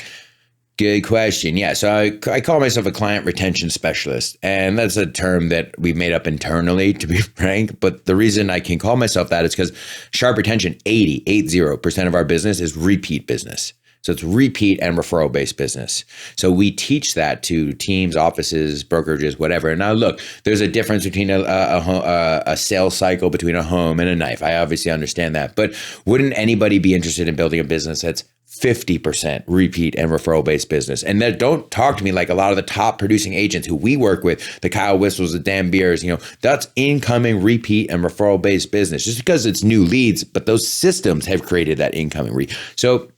Good question. Yeah. So I call myself a client retention specialist, and that's a term that we made up internally, to be frank. But the reason I can call myself that is because sharp retention, 80% of our business is repeat business. So it's repeat and referral based business. So we teach that to teams, offices, brokerages, whatever. And now look, there's a difference between a sales cycle between a home and a knife. I obviously understand that. But wouldn't anybody be interested in building a business that's 50% repeat and referral based business? And then don't talk to me like a lot of the top producing agents who we work with, the Kyle Whistles, the Dan Beers, that's incoming repeat and referral based business just because it's new leads, but those systems have created that incoming So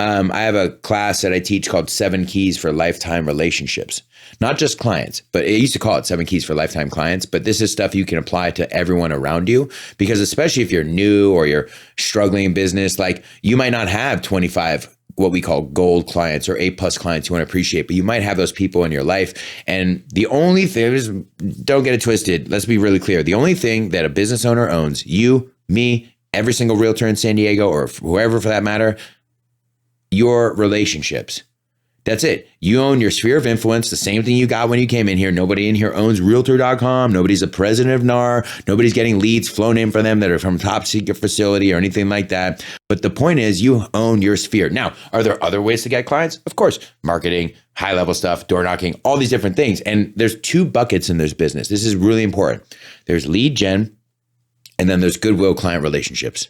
I have a class that I teach called 7 Keys for Lifetime Relationships. Not just clients, but I used to call it 7 Keys for Lifetime Clients. But this is stuff you can apply to everyone around you, because especially if you're new or you're struggling in business, like you might not have 25 what we call gold clients or A+ clients you want to appreciate, but you might have those people in your life. And the only thing is, don't get it twisted. Let's be really clear. The only thing that a business owner owns, you, me, every single realtor in San Diego, or whoever for that matter, your relationships. That's it. You own your sphere of influence, the same thing you got when you came in here. Nobody in here owns realtor.com. Nobody's a president of NAR. Nobody's getting leads flown in for them that are from top secret facility or anything like that. But the point is, you own your sphere. Now, are there other ways to get clients? Of course, marketing, high level stuff, door knocking, all these different things. And there's 2 buckets in this business. This is really important. There's lead gen, and then there's goodwill client relationships.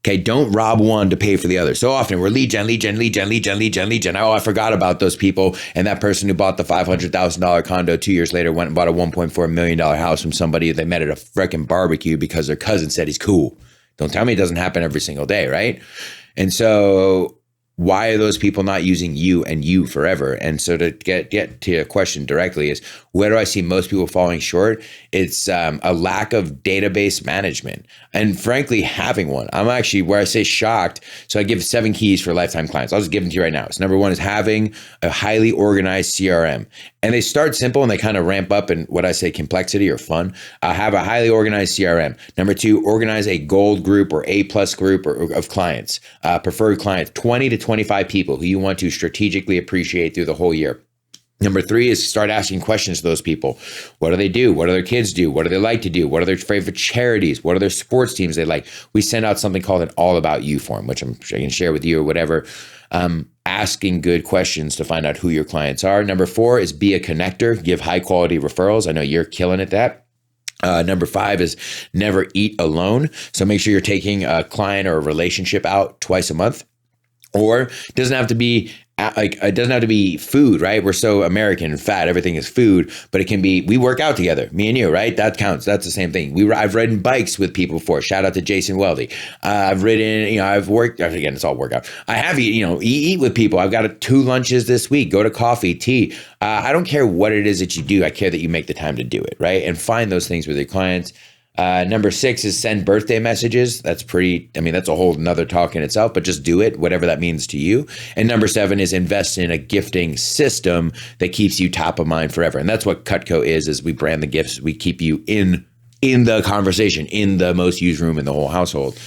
Okay, don't rob one to pay for the other. So often we're lead gen, lead gen, lead gen, lead gen, lead gen, lead gen. Oh, I forgot about those people. And that person who bought the $500,000 condo 2 years later went and bought a $1.4 million house from somebody they met at a freaking barbecue because their cousin said he's cool. Don't tell me it doesn't happen every single day, right? And so why are those people not using you and you forever? And so to get to your question directly is, where do I see most people falling short? It's a lack of database management and frankly, having one. I'm actually, where I say shocked, so I give 7 keys for lifetime clients. I'll just give them to you right now. So number 1 is having a highly organized CRM. And they start simple and they kind of ramp up in what I say complexity or fun. Have a highly organized CRM. Number 2, organize a gold group or A+ group of clients, preferred clients, 20 to 25 people who you want to strategically appreciate through the whole year. Number 3 is start asking questions to those people. What do they do? What do their kids do? What do they like to do? What are their favorite charities? What are their sports teams they like? We send out something called an all about you form, which I can share with you or whatever. Asking good questions to find out who your clients are. Number 4 is be a connector, give high quality referrals. I know you're killing at that. Number 5 is never eat alone. So make sure you're taking a client or a relationship out twice a month. Or it doesn't have to be it doesn't have to be food, right? We're so American and fat, everything is food, but it can be, we work out together, me and you, right? That counts. That's the same thing. I've ridden bikes with people before. Shout out to Jason Weldy. I've ridden, I've worked, again, it's all workout. I have eat with people. I've got 2 lunches this week, go to coffee, tea. I don't care what it is that you do. I care that you make the time to do it, right? And find those things with your clients. Number 6 is send birthday messages. That's that's a whole nother talk in itself, but just do it, whatever that means to you. And number 7 is invest in a gifting system that keeps you top of mind forever. And that's what Cutco is we brand the gifts. We keep you in the conversation, in the most used room in the whole household.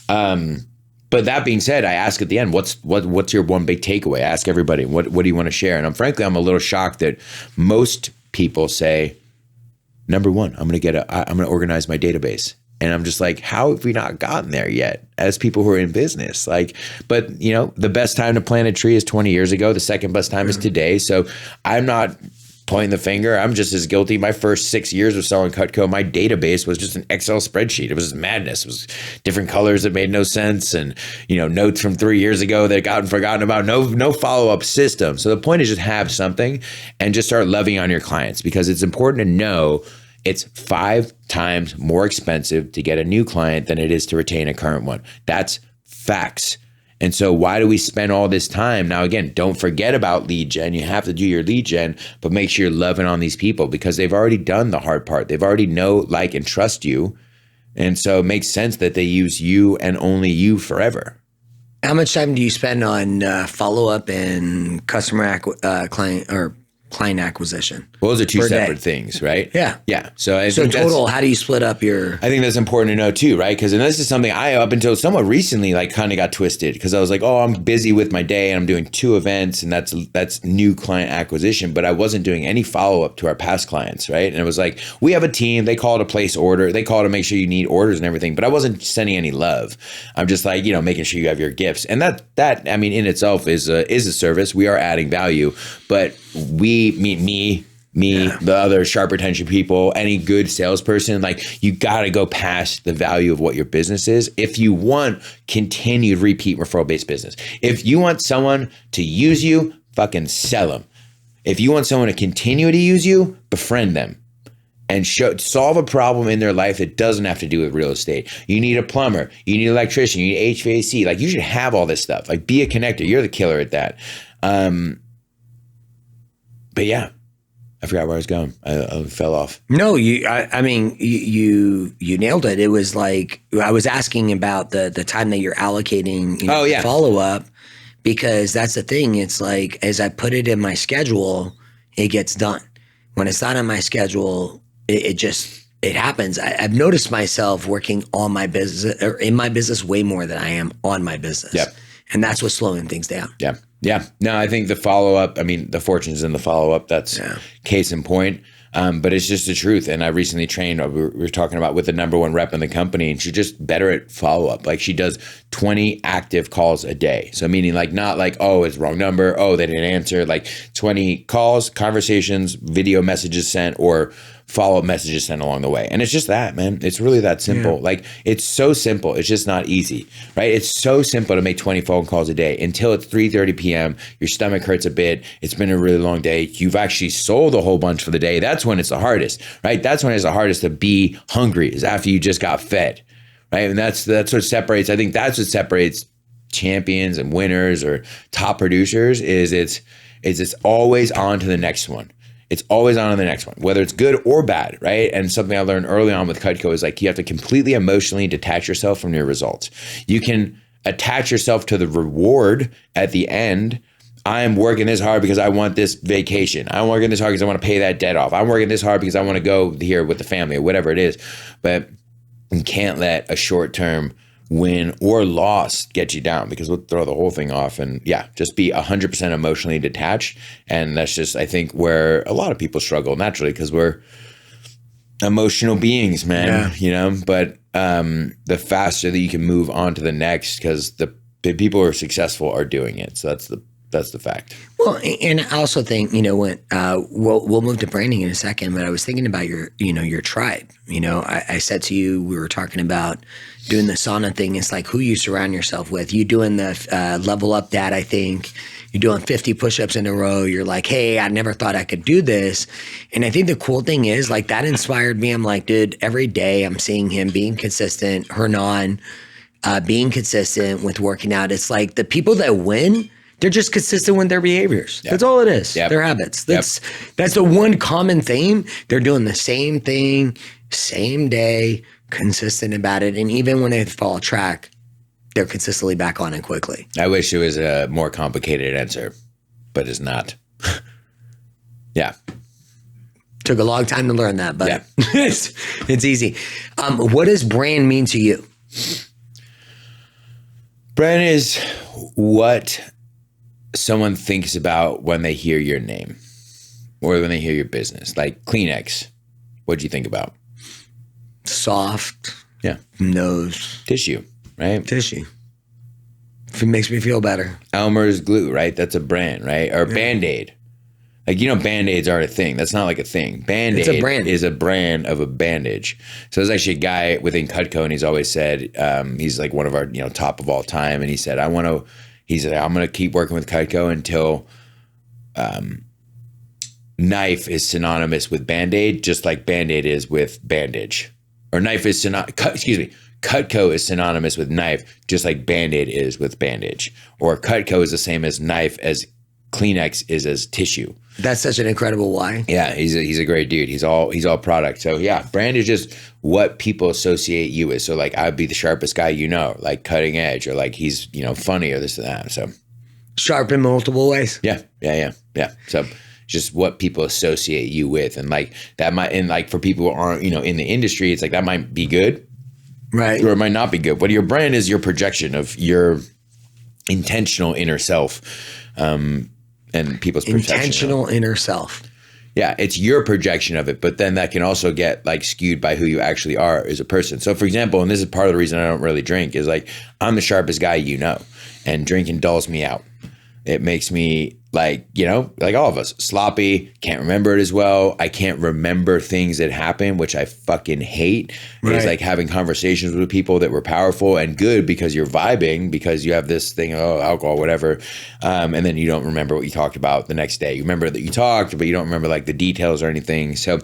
But that being said, I ask at the end, what's your one big takeaway? I ask everybody, what do you want to share? And I'm a little shocked that most people say, number 1, I'm going to organize my database. And I'm just like, how have we not gotten there yet as people who are in business? But the best time to plant a tree is 20 years ago. The second best time is today. So I'm not pointing the finger. I'm just as guilty. My first 6 years of selling Cutco, my database was just an Excel spreadsheet. It was madness. It was different colors that made no sense. And, notes from 3 years ago that gotten forgotten about. No follow-up system. So the point is just have something and just start loving on your clients, because it's important to know it's 5 times more expensive to get a new client than it is to retain a current one. That's facts. And so why do we spend all this time? Now, again, don't forget about lead gen. You have to do your lead gen, but make sure you're loving on these people because they've already done the hard part. They've already know, like, and trust you. And so it makes sense that they use you and only you forever. How much time do you spend on follow-up and client acquisition? Well, those are 2 separate things, right? Yeah. Yeah. So total, how do you split up your... I think that's important to know too, right? Because this is something I, up until somewhat recently, kind of got twisted because I was like, oh, I'm busy with my day and I'm doing 2 events and that's new client acquisition, but I wasn't doing any follow-up to our past clients, right? And it was like, we have a team, they call it a place order, they call it to make sure you need orders and everything, but I wasn't sending any love. I'm just like, making sure you have your gifts. And that in itself is a service. We are adding value, but me, the other sharp attention people, any good salesperson, you got to go past the value of what your business is if you want continued repeat referral-based business. If you want someone to use you, fucking sell them. If you want someone to continue to use you, befriend them and solve a problem in their life that doesn't have to do with real estate. You need a plumber, you need an electrician, you need HVAC. You should have all this stuff. Be a connector. You're the killer at that. But yeah, I forgot where I was going. I fell off. No, you nailed it. It was like, I was asking about the time that you're allocating follow up, because that's the thing. It's like, as I put it in my schedule, it gets done. When it's not in my schedule, it happens. I've noticed myself working on my business or in my business way more than I am on my business. Yep. And that's what's slowing things down. Yeah. Yeah. No, I think the follow-up, the fortune's in the follow-up. That's case in point. But it's just the truth. And I recently trained, we were talking about with the number 1 rep in the company, and she's just better at follow-up. She does 20 active calls a day. So meaning not oh, it's wrong number. Oh, they didn't answer. 20 calls, conversations, video messages sent, or follow-up messages sent along the way. And it's just that, man. It's really that simple. Yeah. Like, it's so simple. It's just not easy, right? It's so simple to make 20 phone calls a day until it's 3:30 p.m. Your stomach hurts a bit. It's been a really long day. You've actually sold a whole bunch for the day. That's when it's the hardest, right? That's when it's the hardest to be hungry, is after you just got fed, right? And that's what separates. I think that's what separates champions and winners or top producers is it's always on to the next one. It's always on to the next one, whether it's good or bad, right? And something I learned early on with Cutco is like you have to completely emotionally detach yourself from your results. You can attach yourself to the reward at the end. I'm working this hard because I want this vacation. I'm working this hard because I want to pay that debt off. I'm working this hard because I want to go here with the family or whatever it is. But you can't let a short-term win or loss get you down, because we'll throw the whole thing off. And yeah, just be 100% emotionally detached. And that's just, I think, where a lot of people struggle naturally, because we're emotional beings, man, you know, but the faster that you can move on to the next, because the people who are successful are doing it. So that's the fact. Well, and I also think, you know, when we'll move to branding in a second, but I was thinking about your tribe. You know, I said to you, we were talking about doing the sauna thing. It's like who you surround yourself with. You doing the level up dad, I think. You're doing 50 push-ups in a row. You're like, hey, I never thought I could do this. And I think the cool thing is, like, that inspired me. I'm like, dude, every day I'm seeing him being consistent, Hernan being consistent with working out. It's like the people that win, they're just consistent with their behaviors. Yep. That's all it is. Yep. Their habits. That's the one common theme. They're doing the same thing, same day, consistent about it. And even when they fall track, they're consistently back on it quickly. I wish it was a more complicated answer, but it's not. Yeah. Took a long time to learn that, but it's easy. What does brand mean to you? Brand is what someone thinks about when they hear your name or when they hear your business. Like Kleenex, what'd you think about? Soft. Yeah. Nose. Tissue, right? Tissue. It makes me feel better. Elmer's glue, right? That's a brand, right? Or Band-Aid. Like, you know, Band-Aids are a thing. That's not like a thing. Band-Aid is a brand of a bandage. So there's actually a guy within Cutco, and he's always said, he's like one of our, you know, top of all time. And he said, I'm going to keep working with Cutco until knife is synonymous with Band-Aid, just like Band-Aid is with bandage. Or knife is Cutco is synonymous with knife, just like Band-Aid is with bandage. Or Cutco is the same as knife as Kleenex is as tissue. That's such an incredible why. Yeah, he's a great dude. He's all product. So yeah, brand is just what people associate you with. So like, I'd be the sharpest guy, you know, like cutting edge, or like he's, you know, funny, or this or that. So sharp in multiple ways. Yeah. So just what people associate you with, and like that might, and like for people who aren't, you know, in the industry, it's like that might be good, right? Or it might not be good. But your brand is your projection of your intentional inner self. And people's perception. Intentional inner self. Yeah, it's your projection of it, but then that can also get like skewed by who you actually are as a person. So for example, and this is part of the reason I don't really drink, is like I'm the sharpest guy you know, and drinking dulls me out. It makes me like, you know, like all of us, sloppy, can't remember it as well. I can't remember things that happen, which I fucking hate. Right. It's like having conversations with people that were powerful and good because you're vibing, because you have this thing, oh, alcohol, whatever. And then you don't remember what you talked about the next day. You remember that you talked, but you don't remember like the details or anything. So,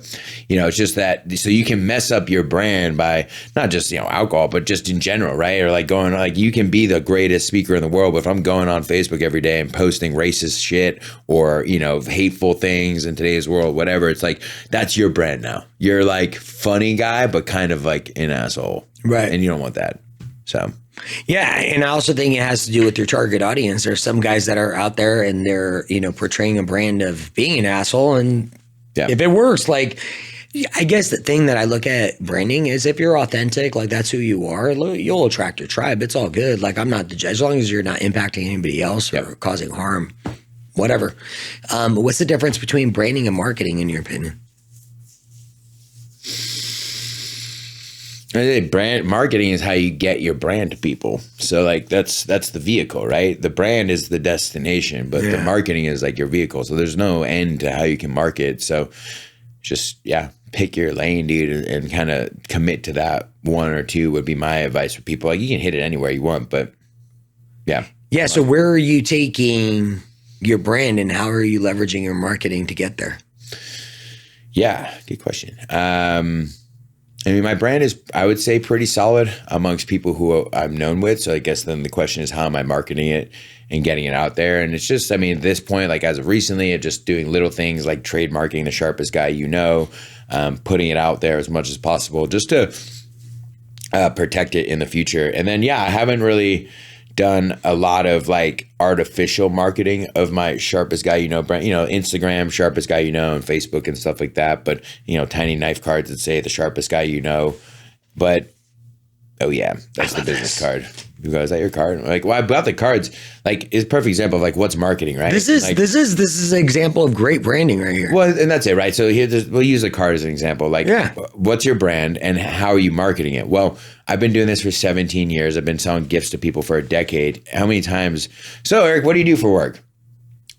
you know, it's just that, so you can mess up your brand by not just, you know, alcohol, but just in general, right? Or like going, like you can be the greatest speaker in the world, but if I'm going on Facebook every day and posting racist shit or, you know, hateful things in today's world, whatever, it's like, that's your brand now. You're like funny guy, but kind of like an asshole. Right. And you don't want that. So. Yeah. And I also think it has to do with your target audience. There's some guys that are out there and they're, you know, portraying a brand of being an asshole. And if it works, like, I guess the thing that I look at branding is if you're authentic, like that's who you are, you'll attract your tribe. It's all good. Like I'm not the judge, as long as you're not impacting anybody else or causing harm, whatever. What's the difference between branding and marketing in your opinion? Marketing is how you get your brand to people. So like that's the vehicle, right? The brand is the destination, but the marketing is like your vehicle. So there's no end to how you can market. So just, pick your lane, dude, and kind of commit to that one or two would be my advice for people. Like, you can hit it anywhere you want, but yeah. Yeah. So where are you taking your brand and how are you leveraging your marketing to get there? Yeah, good question. I mean, my brand is, I would say, pretty solid amongst people who I'm known with. So I guess then the question is, how am I marketing it and getting it out there? And it's just, I mean, at this point, like as of recently, it's just doing little things like trademarking the sharpest guy you know, putting it out there as much as possible just to protect it in the future. And then, yeah, I haven't really done a lot of like artificial marketing of my sharpest guy you know brand, Instagram sharpest guy you know, and Facebook and stuff like that, but tiny knife cards that say the sharpest guy you know. But oh yeah, that's the business card. You go, is that your card? Like, well, I bought the cards. Like, it's a perfect example of like what's marketing, right? This is an example of great branding right here. Well, and that's it, right? So we'll use the card as an example. Like, what's your brand and how are you marketing it? Well, I've been doing this for 17 years. I've been selling gifts to people for a decade. How many times? So, Eric, what do you do for work?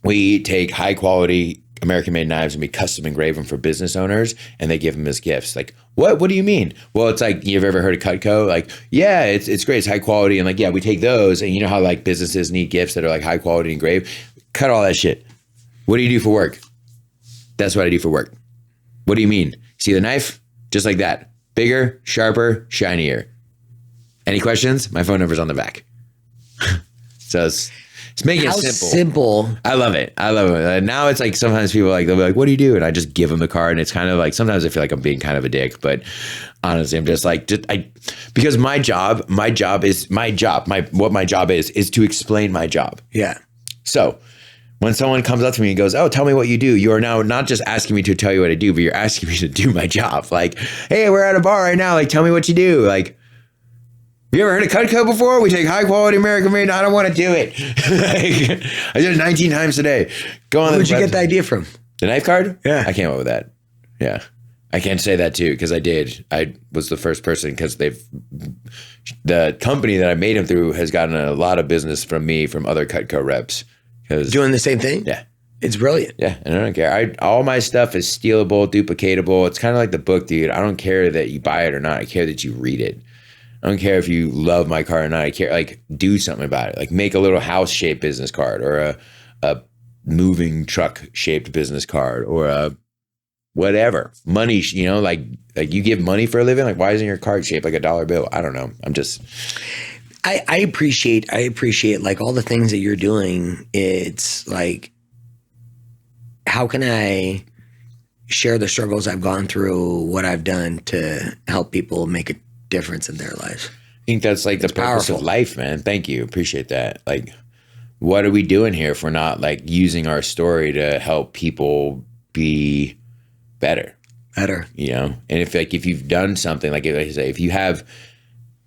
We take high quality American-made knives and we custom engrave them for business owners, and they give them as gifts. Like, what do you mean? Well, it's like, you've ever heard of Cutco? Like, yeah, it's great. It's high quality. And like, yeah, we take those, and you know how like businesses need gifts that are like high quality engraved? Cut all that shit. What do you do for work? That's what I do for work. What do you mean? See the knife? Just like that. Bigger, sharper, shinier. Any questions? My phone number's on the back. So it's making it simple. I love it. Now it's like sometimes people like, they'll be like, what do you do? And I just give them the card. And it's kind of like, sometimes I feel like I'm being kind of a dick, but honestly, I'm just like, because my job is to explain my job. Yeah. So when someone comes up to me and goes, oh, tell me what you do, you are now not just asking me to tell you what I do, but you're asking me to do my job. Like, hey, we're at a bar right now. Like, tell me what you do. Like, you ever heard of Cutco before? We take high quality American made. I don't want to do it. I did it 19 times today. Go on. Where'd you get the idea from? The knife card? Yeah. I came up with that. Yeah. I can't say that too, because I did. I was the first person, because the company that I made them through has gotten a lot of business from me, from other Cutco reps. Doing the same thing? Yeah. It's brilliant. Yeah, and I don't care. All my stuff is stealable, duplicatable. It's kind of like the book, dude. I don't care that you buy it or not. I care that you read it. I don't care if you love my card or not. I care, like, do something about it. Like, make a little house-shaped business card, or a moving truck-shaped business card, or a whatever. Money, like you give money for a living. Like, why isn't your card shaped like a dollar bill? I don't know. I'm just... I appreciate like all the things that you're doing. It's like, how can I share the struggles I've gone through, what I've done to help people make a difference in their lives? I think that's like the purpose of life, man. Thank you. Appreciate that. Like, what are we doing here if we're not like using our story to help people be better? And if you've done something, like I say, if you have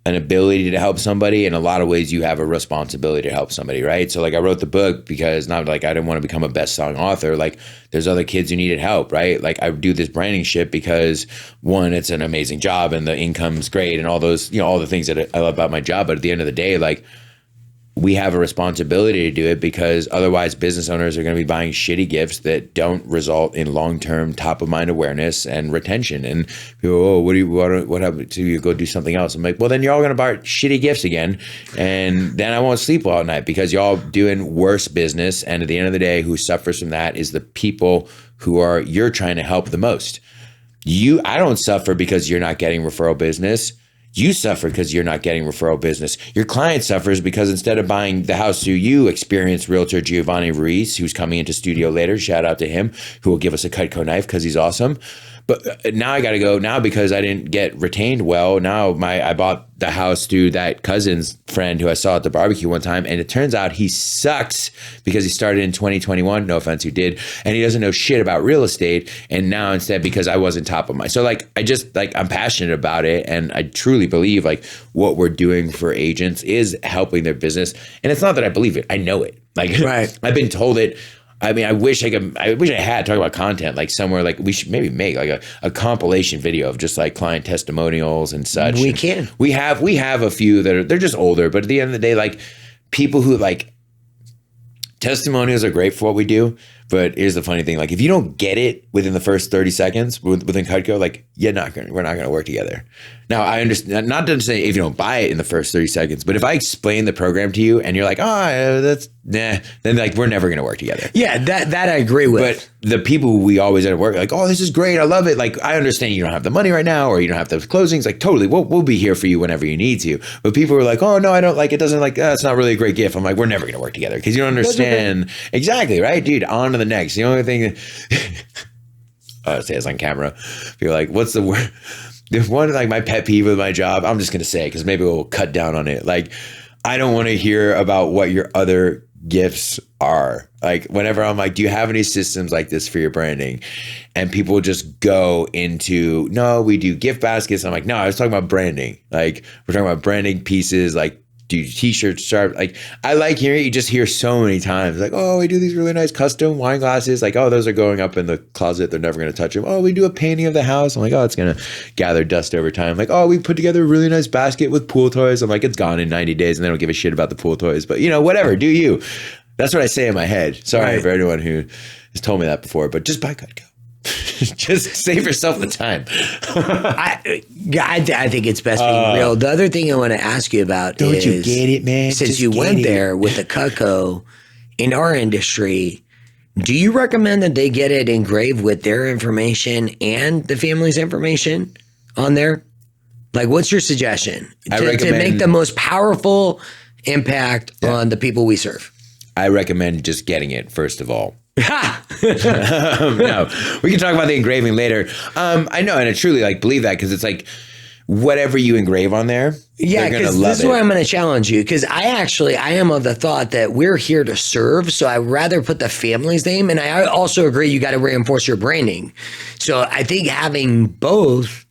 an ability to help somebody, in a lot of ways you have a responsibility to help somebody, right? So like, I wrote the book because not like I didn't want to become a best-selling author. Like, there's other kids who needed help, right? Like, I do this branding shit because, one, it's an amazing job and the income's great and all those, all the things that I love about my job. But at the end of the day, like, we have a responsibility to do it, because otherwise business owners are going to be buying shitty gifts that don't result in long-term top-of-mind awareness and retention. And people, oh, what happened to you? Go do something else. I'm like, well, then you're all going to buy shitty gifts again, and then I won't sleep all night, because y'all doing worse business. And at the end of the day, who suffers from that is the people you're trying to help the most. I don't suffer because you're not getting referral business. You suffer because you're not getting referral business. Your client suffers because instead of buying the house through you, experienced realtor Giovanni Ruiz, who's coming into studio later, shout out to him, who will give us a Cutco knife because he's awesome. But now I got to go now because I didn't get retained well. Now I bought the house through that cousin's friend who I saw at the barbecue one time. And it turns out he sucks because he started in 2021. No offense, who did. And he doesn't know shit about real estate. And now instead, because I wasn't top of mind. So like, I'm passionate about it. And I truly believe like what we're doing for agents is helping their business. And it's not that I believe it. I know it. Like, right. I've been told it. I mean, I wish I had talk about content, like somewhere, like we should maybe make like a compilation video of just like client testimonials and such. We can. We have a few they're just older, but at the end of the day, like people who like testimonials are great for what we do, but here's the funny thing: like, if you don't get it within the first 30 seconds within Cutco, like, we're not gonna work together. Now, I understand, not to say if you don't buy it in the first 30 seconds, but if I explain the program to you and you're like, oh, that's nah, then like we're never gonna work together. Yeah, that I agree with. But the people who we always end up working, like, oh, this is great, I love it. Like, I understand you don't have the money right now, or you don't have those closings. Like, totally, we'll be here for you whenever you need to. But people are like, oh no, I don't like it. Doesn't like it's not really a great gift. I'm like, we're never gonna work together because you don't understand. Exactly, right, dude. On to the next. The only thing. Say this on camera. You're like, what's the word? The one, like, my pet peeve with my job, I'm just going to say, because maybe we'll cut down on it. Like, I don't want to hear about what your other gifts are. Like, whenever I'm like, do you have any systems like this for your branding? And people just go into, no, we do gift baskets. I'm like, no, I was talking about branding. Like, we're talking about branding pieces, like, do t-shirts, sharp. Like, I like hearing it. You just hear so many times, like, oh, we do these really nice custom wine glasses. Like, oh, those are going up in the closet. They're never going to touch them. Oh, we do a painting of the house. I'm like, oh, it's going to gather dust over time. Like, oh, we put together a really nice basket with pool toys. I'm like, it's gone in 90 days and they don't give a shit about the pool toys. But, you know, whatever, do you. That's what I say in my head. Sorry for anyone who has told me that before, but just buy Cutco. Just save yourself the time. I think it's best being real. The other thing I want to ask you about don't is, you get it, man? Since Just you went it. there with the Cutco in our industry, do you recommend that they get it engraved with their information and the family's information on there? Like, what's your suggestion to make the most powerful impact on the people we serve? I recommend just getting it, first of all. No, we can talk about the engraving later. I know, and I truly like believe that, because it's like whatever you engrave on there, yeah, because this is where I'm going to challenge you, because I am of the thought that we're here to serve, so I'd rather put the family's name, and I also agree you got to reinforce your branding. So I think having both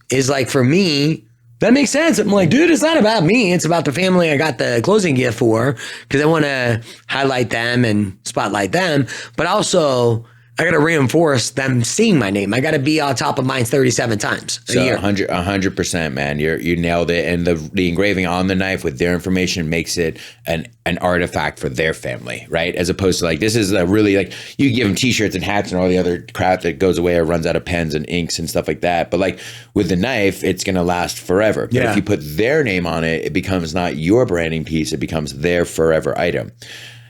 is, like, for me, that makes sense. I'm like, dude, it's not about me. It's about the family I got the closing gift for, because I want to highlight them and spotlight them. But also, I got to reinforce them seeing my name. I got to be on top of mine 37 times a year. 100%, man. You nailed it. And the engraving on the knife with their information makes it an artifact for their family, right? As opposed to, like, this is a really, like, you give them t-shirts and hats and all the other crap that goes away or runs out of pens and inks and stuff like that. But, like, with the knife, it's going to last forever. But if you put their name on it, it becomes not your branding piece. It becomes their forever item.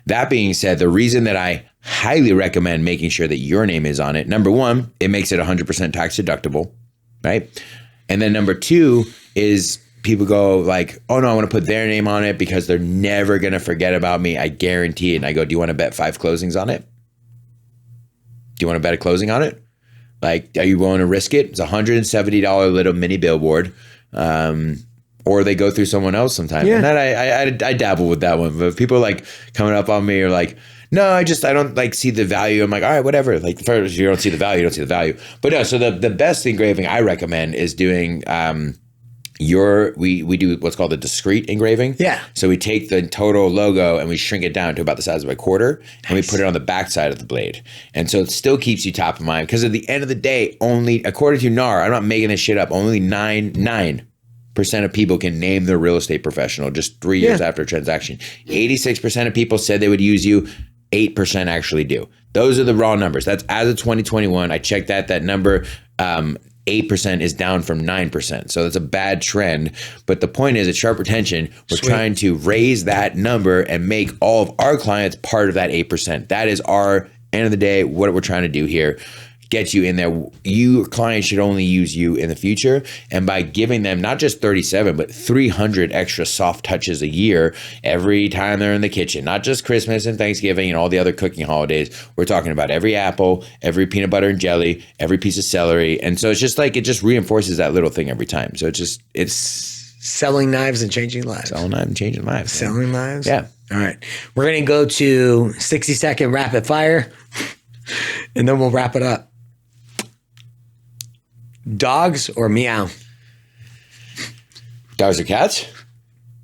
That being said, the reason that I highly recommend making sure that your name is on it, number one, it makes it 100% tax deductible, right? And then number two is people go like, oh no, I want to put their name on it because they're never going to forget about me. I guarantee it. And I go, do you want to bet 5 closings on it? Do you want to bet a closing on it? Like, are you willing to risk it? It's a $170 little mini billboard. Or they go through someone else sometimes. Yeah. And that I dabble with that one. But people like coming up on me are like, no, I don't like see the value. I'm like, all right, whatever. Like, first, you don't see the value, you don't see the value. But no, so the best engraving I recommend is doing we do what's called a discrete engraving. Yeah. So we take the total logo and we shrink it down to about the size of a quarter, and we put it on the back side of the blade. And so it still keeps you top of mind, because at the end of the day, only, according to NAR, I'm not making this shit up, only 9% of people can name their real estate professional just 3 years after a transaction. 86% of people said they would use you. 8% actually do. Those are the raw numbers. That's as of 2021. I checked that number, 8% is down from 9%. So that's a bad trend. But the point is, at Sharp Retention, we're trying to raise that number and make all of our clients part of that 8%. That is our, end of the day, what we're trying to do here. Get you in there. Your clients should only use you in the future. And by giving them not just 37, but 300 extra soft touches a year every time they're in the kitchen, not just Christmas and Thanksgiving and all the other cooking holidays. We're talking about every apple, every peanut butter and jelly, every piece of celery. And so it's just like, it just reinforces that little thing every time. So it's selling knives and changing lives. Selling knives and changing lives. Selling lives? Yeah. All right. We're going to go to 60-second rapid fire, and then we'll wrap it up. Dogs or meow? Dogs or cats?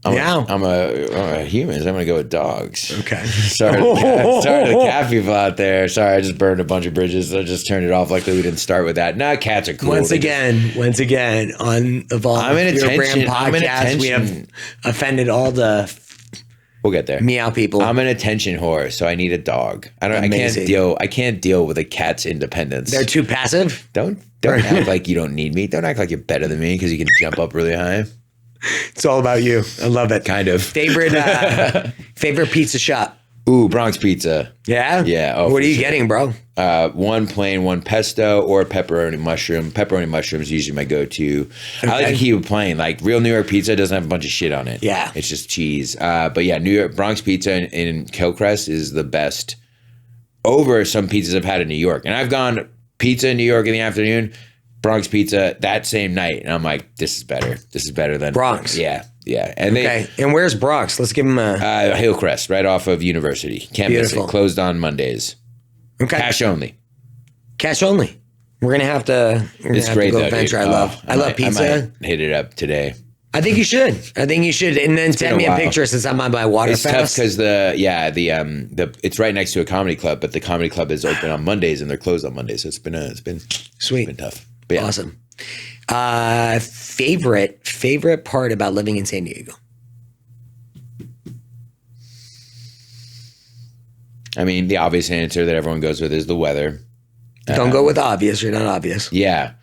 Meow. I'm a human, so I'm going to go with dogs. Okay. Sorry to the cat people out there. Sorry, I just burned a bunch of bridges. I just turned it off. Luckily, we didn't start with that. No, cats are cool. Once again, on Evolve Your Brand podcast, we have offended all the We'll get there. Meow people. I'm an attention whore, so I need a dog. Amazing. I can't deal with a cat's independence. They're too passive? Don't act like you don't need me. Don't act like you're better than me because you can jump up really high. It's all about you. I love it. Kind of. Favorite pizza shop? Ooh, Bronx Pizza. Yeah? Yeah. Oh, what are you getting, bro? One plain, one pesto, or pepperoni mushroom. Pepperoni mushroom is usually my go-to. I like to keep it plain. Like real New York pizza doesn't have a bunch of shit on it. Yeah. It's just cheese. But yeah, New York Bronx Pizza in Hillcrest is the best over some pizzas I've had in New York. And I've gone pizza in New York in the afternoon, Bronx Pizza that same night. And I'm like, this is better. This is better than Bronx. Yeah. Yeah. And and where's Bronx? Let's give them a Hillcrest, right off of University. Can't miss it. Closed on Mondays. Okay. Cash only. Cash only. We're gonna have to. It's great though, venture. dude. I love pizza. I might hit it up today. I think you should. And then send me a picture since I'm on my water It's fast. tough because it's right next to a comedy club, but the comedy club is open on Mondays and they're closed on Mondays. So it's been sweet. It's been tough. But yeah. Awesome. Favorite part about living in San Diego? I mean, the obvious answer that everyone goes with is the weather. Don't go with obvious. You're not obvious. Yeah.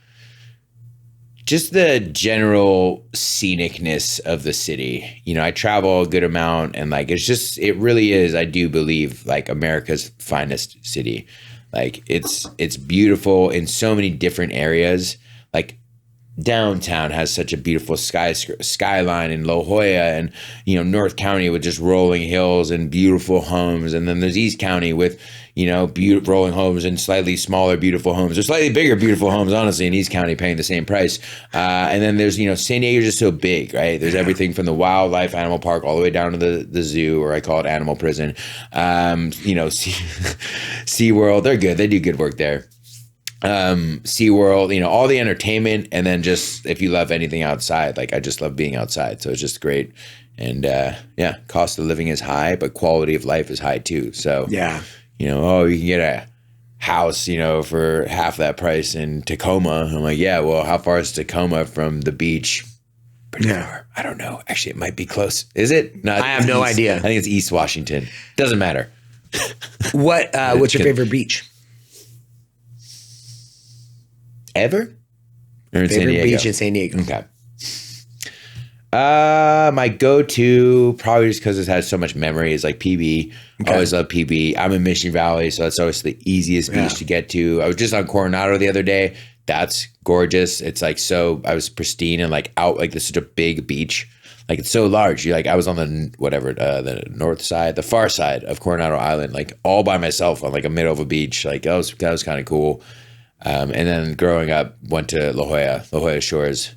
Just the general scenicness of the city. You know, I travel a good amount and like, it really is, I do believe, like America's finest city. Like it's beautiful in so many different areas. Like downtown has such a beautiful skyline in La Jolla and, you know, North County with just rolling hills and beautiful homes. And then there's East County with, you know, beautiful rolling homes and slightly smaller, beautiful homes or slightly bigger, beautiful homes, honestly, in East County paying the same price. And then there's, you know, San Diego's just so big, right? There's everything from the wildlife animal park all the way down to the zoo, or I call it animal prison. You know, SeaWorld, they're good. They do good work there. SeaWorld, you know, all the entertainment, and then just if you love anything outside, like I just love being outside, so it's just great. And yeah, cost of living is high, but quality of life is high too. So yeah, you know, you can get a house, you know, for half that price in Tacoma. I'm like, yeah, well, how far is Tacoma from the beach? Pretty far. I don't know. Actually, it might be close. Is it? No, I have no idea. I think it's East Washington. Doesn't matter. What's your favorite beach? Ever? Or in favorite San Diego? Beach in San Diego. Okay. My go-to, probably just because it has so much memory, is like PB. Okay. I always love PB. I'm in Mission Valley, so that's always the easiest beach to get to. I was just on Coronado the other day. That's gorgeous. It's like I was pristine and like out, like this is such a big beach. Like it's so large. You like, I was on the north side, the far side of Coronado Island, like all by myself on like a middle of a beach. Like that was kind of cool. And then growing up, went to La Jolla Shores.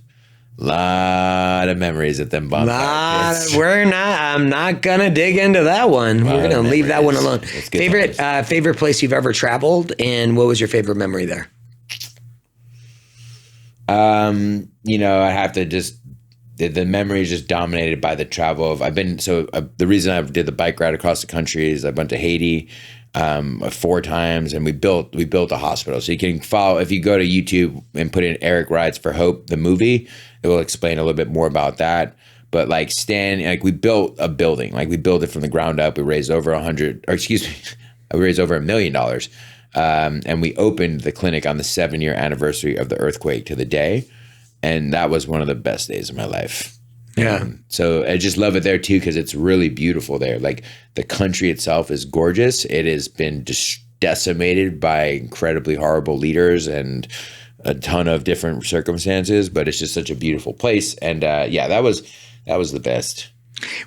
Lot of memories at them bonfires. I'm not gonna dig into that one. We're gonna leave that one alone. Favorite place you've ever traveled, and what was your favorite memory there? You know, I have to just the memory is just dominated by the travel of the reason I did the bike ride across the country is I went to Haiti 4 times, and we built a hospital. So you can follow, if you go to YouTube and put in Eric Rides for Hope, the movie, it will explain a little bit more about that. But like we built a building, like we built it from the ground up. We raised over $1 million. And we opened the clinic on the 7-year anniversary of the earthquake to the day. And that was one of the best days of my life. Yeah. So I just love it there too, because it's really beautiful there. Like the country itself is gorgeous. It has been decimated by incredibly horrible leaders and a ton of different circumstances, but it's just such a beautiful place. And yeah, that was the best.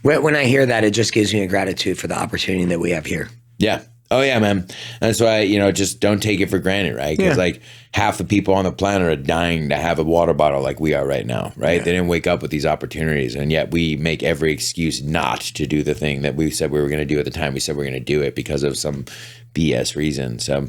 When I hear that, it just gives me a gratitude for the opportunity that we have here. Yeah. Oh yeah, man. That's why, you know, just don't take it for granted, right? Because like half the people on the planet are dying to have a water bottle like we are right now, right? Yeah. They didn't wake up with these opportunities, and yet we make every excuse not to do the thing that we said we were going to do at the time we said we were going to do it because of some BS reason. So,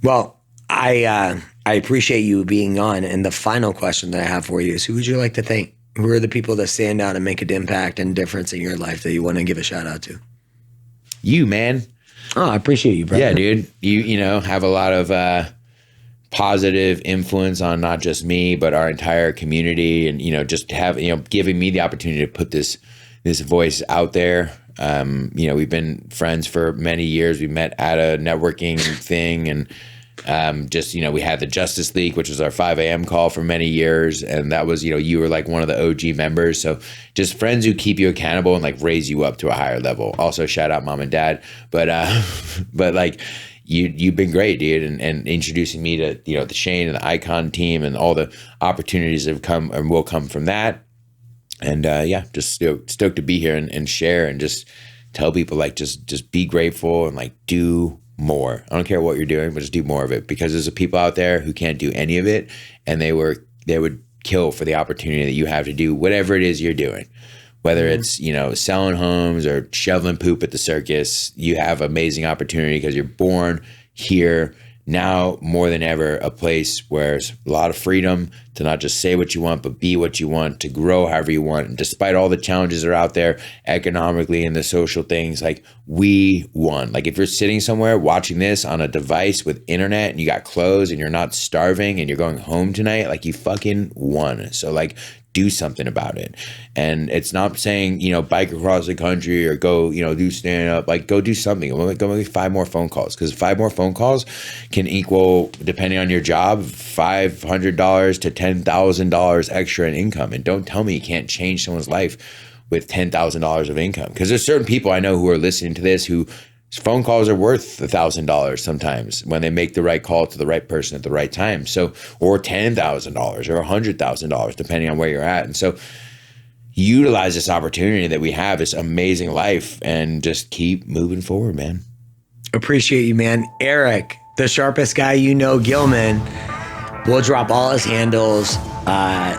well, I appreciate you being on. And the final question that I have for you is, who would you like to thank? Who are the people that stand out and make an impact and difference in your life that you want to give a shout out to? You, man. Oh, I appreciate you, brother. Yeah, dude. You know, have a lot of positive influence on not just me, but our entire community, and, you know, just have, you know, giving me the opportunity to put this voice out there. We've been friends for many years. We met at a networking thing, and we had the Justice League, which was our 5 a.m. call for many years. And that was, you were like one of the OG members. So just friends who keep you accountable and like raise you up to a higher level. Also shout out mom and dad. But like you've been great, dude. And introducing me to, the Shane and the Icon team and all the opportunities that have come and will come from that. And just stoked to be here and share and just tell people like, just be grateful and like do more. I don't care what you're doing, but just do more of it, because there's people out there who can't do any of it, and they would kill for the opportunity that you have to do whatever it is you're doing, whether it's, selling homes or shoveling poop at the circus. You have amazing opportunity because you're born here now more than ever, a place where there's a lot of freedom to not just say what you want, but be what you want, to grow however you want. And despite all the challenges that are out there economically and the social things, like we won. Like if you're sitting somewhere watching this on a device with internet and you got clothes and you're not starving and you're going home tonight, like you fucking won. So like do something about it. And it's not saying, bike across the country or go, do stand up, like go do something. Go make 5 more phone calls, because 5 more phone calls can equal, depending on your job, $500 to $10,000 extra in income. And don't tell me you can't change someone's life with $10,000 of income, because there's certain people I know who are listening to this who phone calls are worth $1,000 sometimes when they make the right call to the right person at the right time. So, or $10,000 or $100,000, depending on where you're at. And so utilize this opportunity that we have, this amazing life, and just keep moving forward, man. Appreciate you, man. Eric, the sharpest guy Gillman, we'll drop all his handles.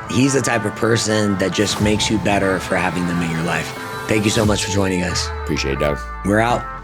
He's the type of person that just makes you better for having them in your life. Thank you so much for joining us. Appreciate it, Doug. We're out.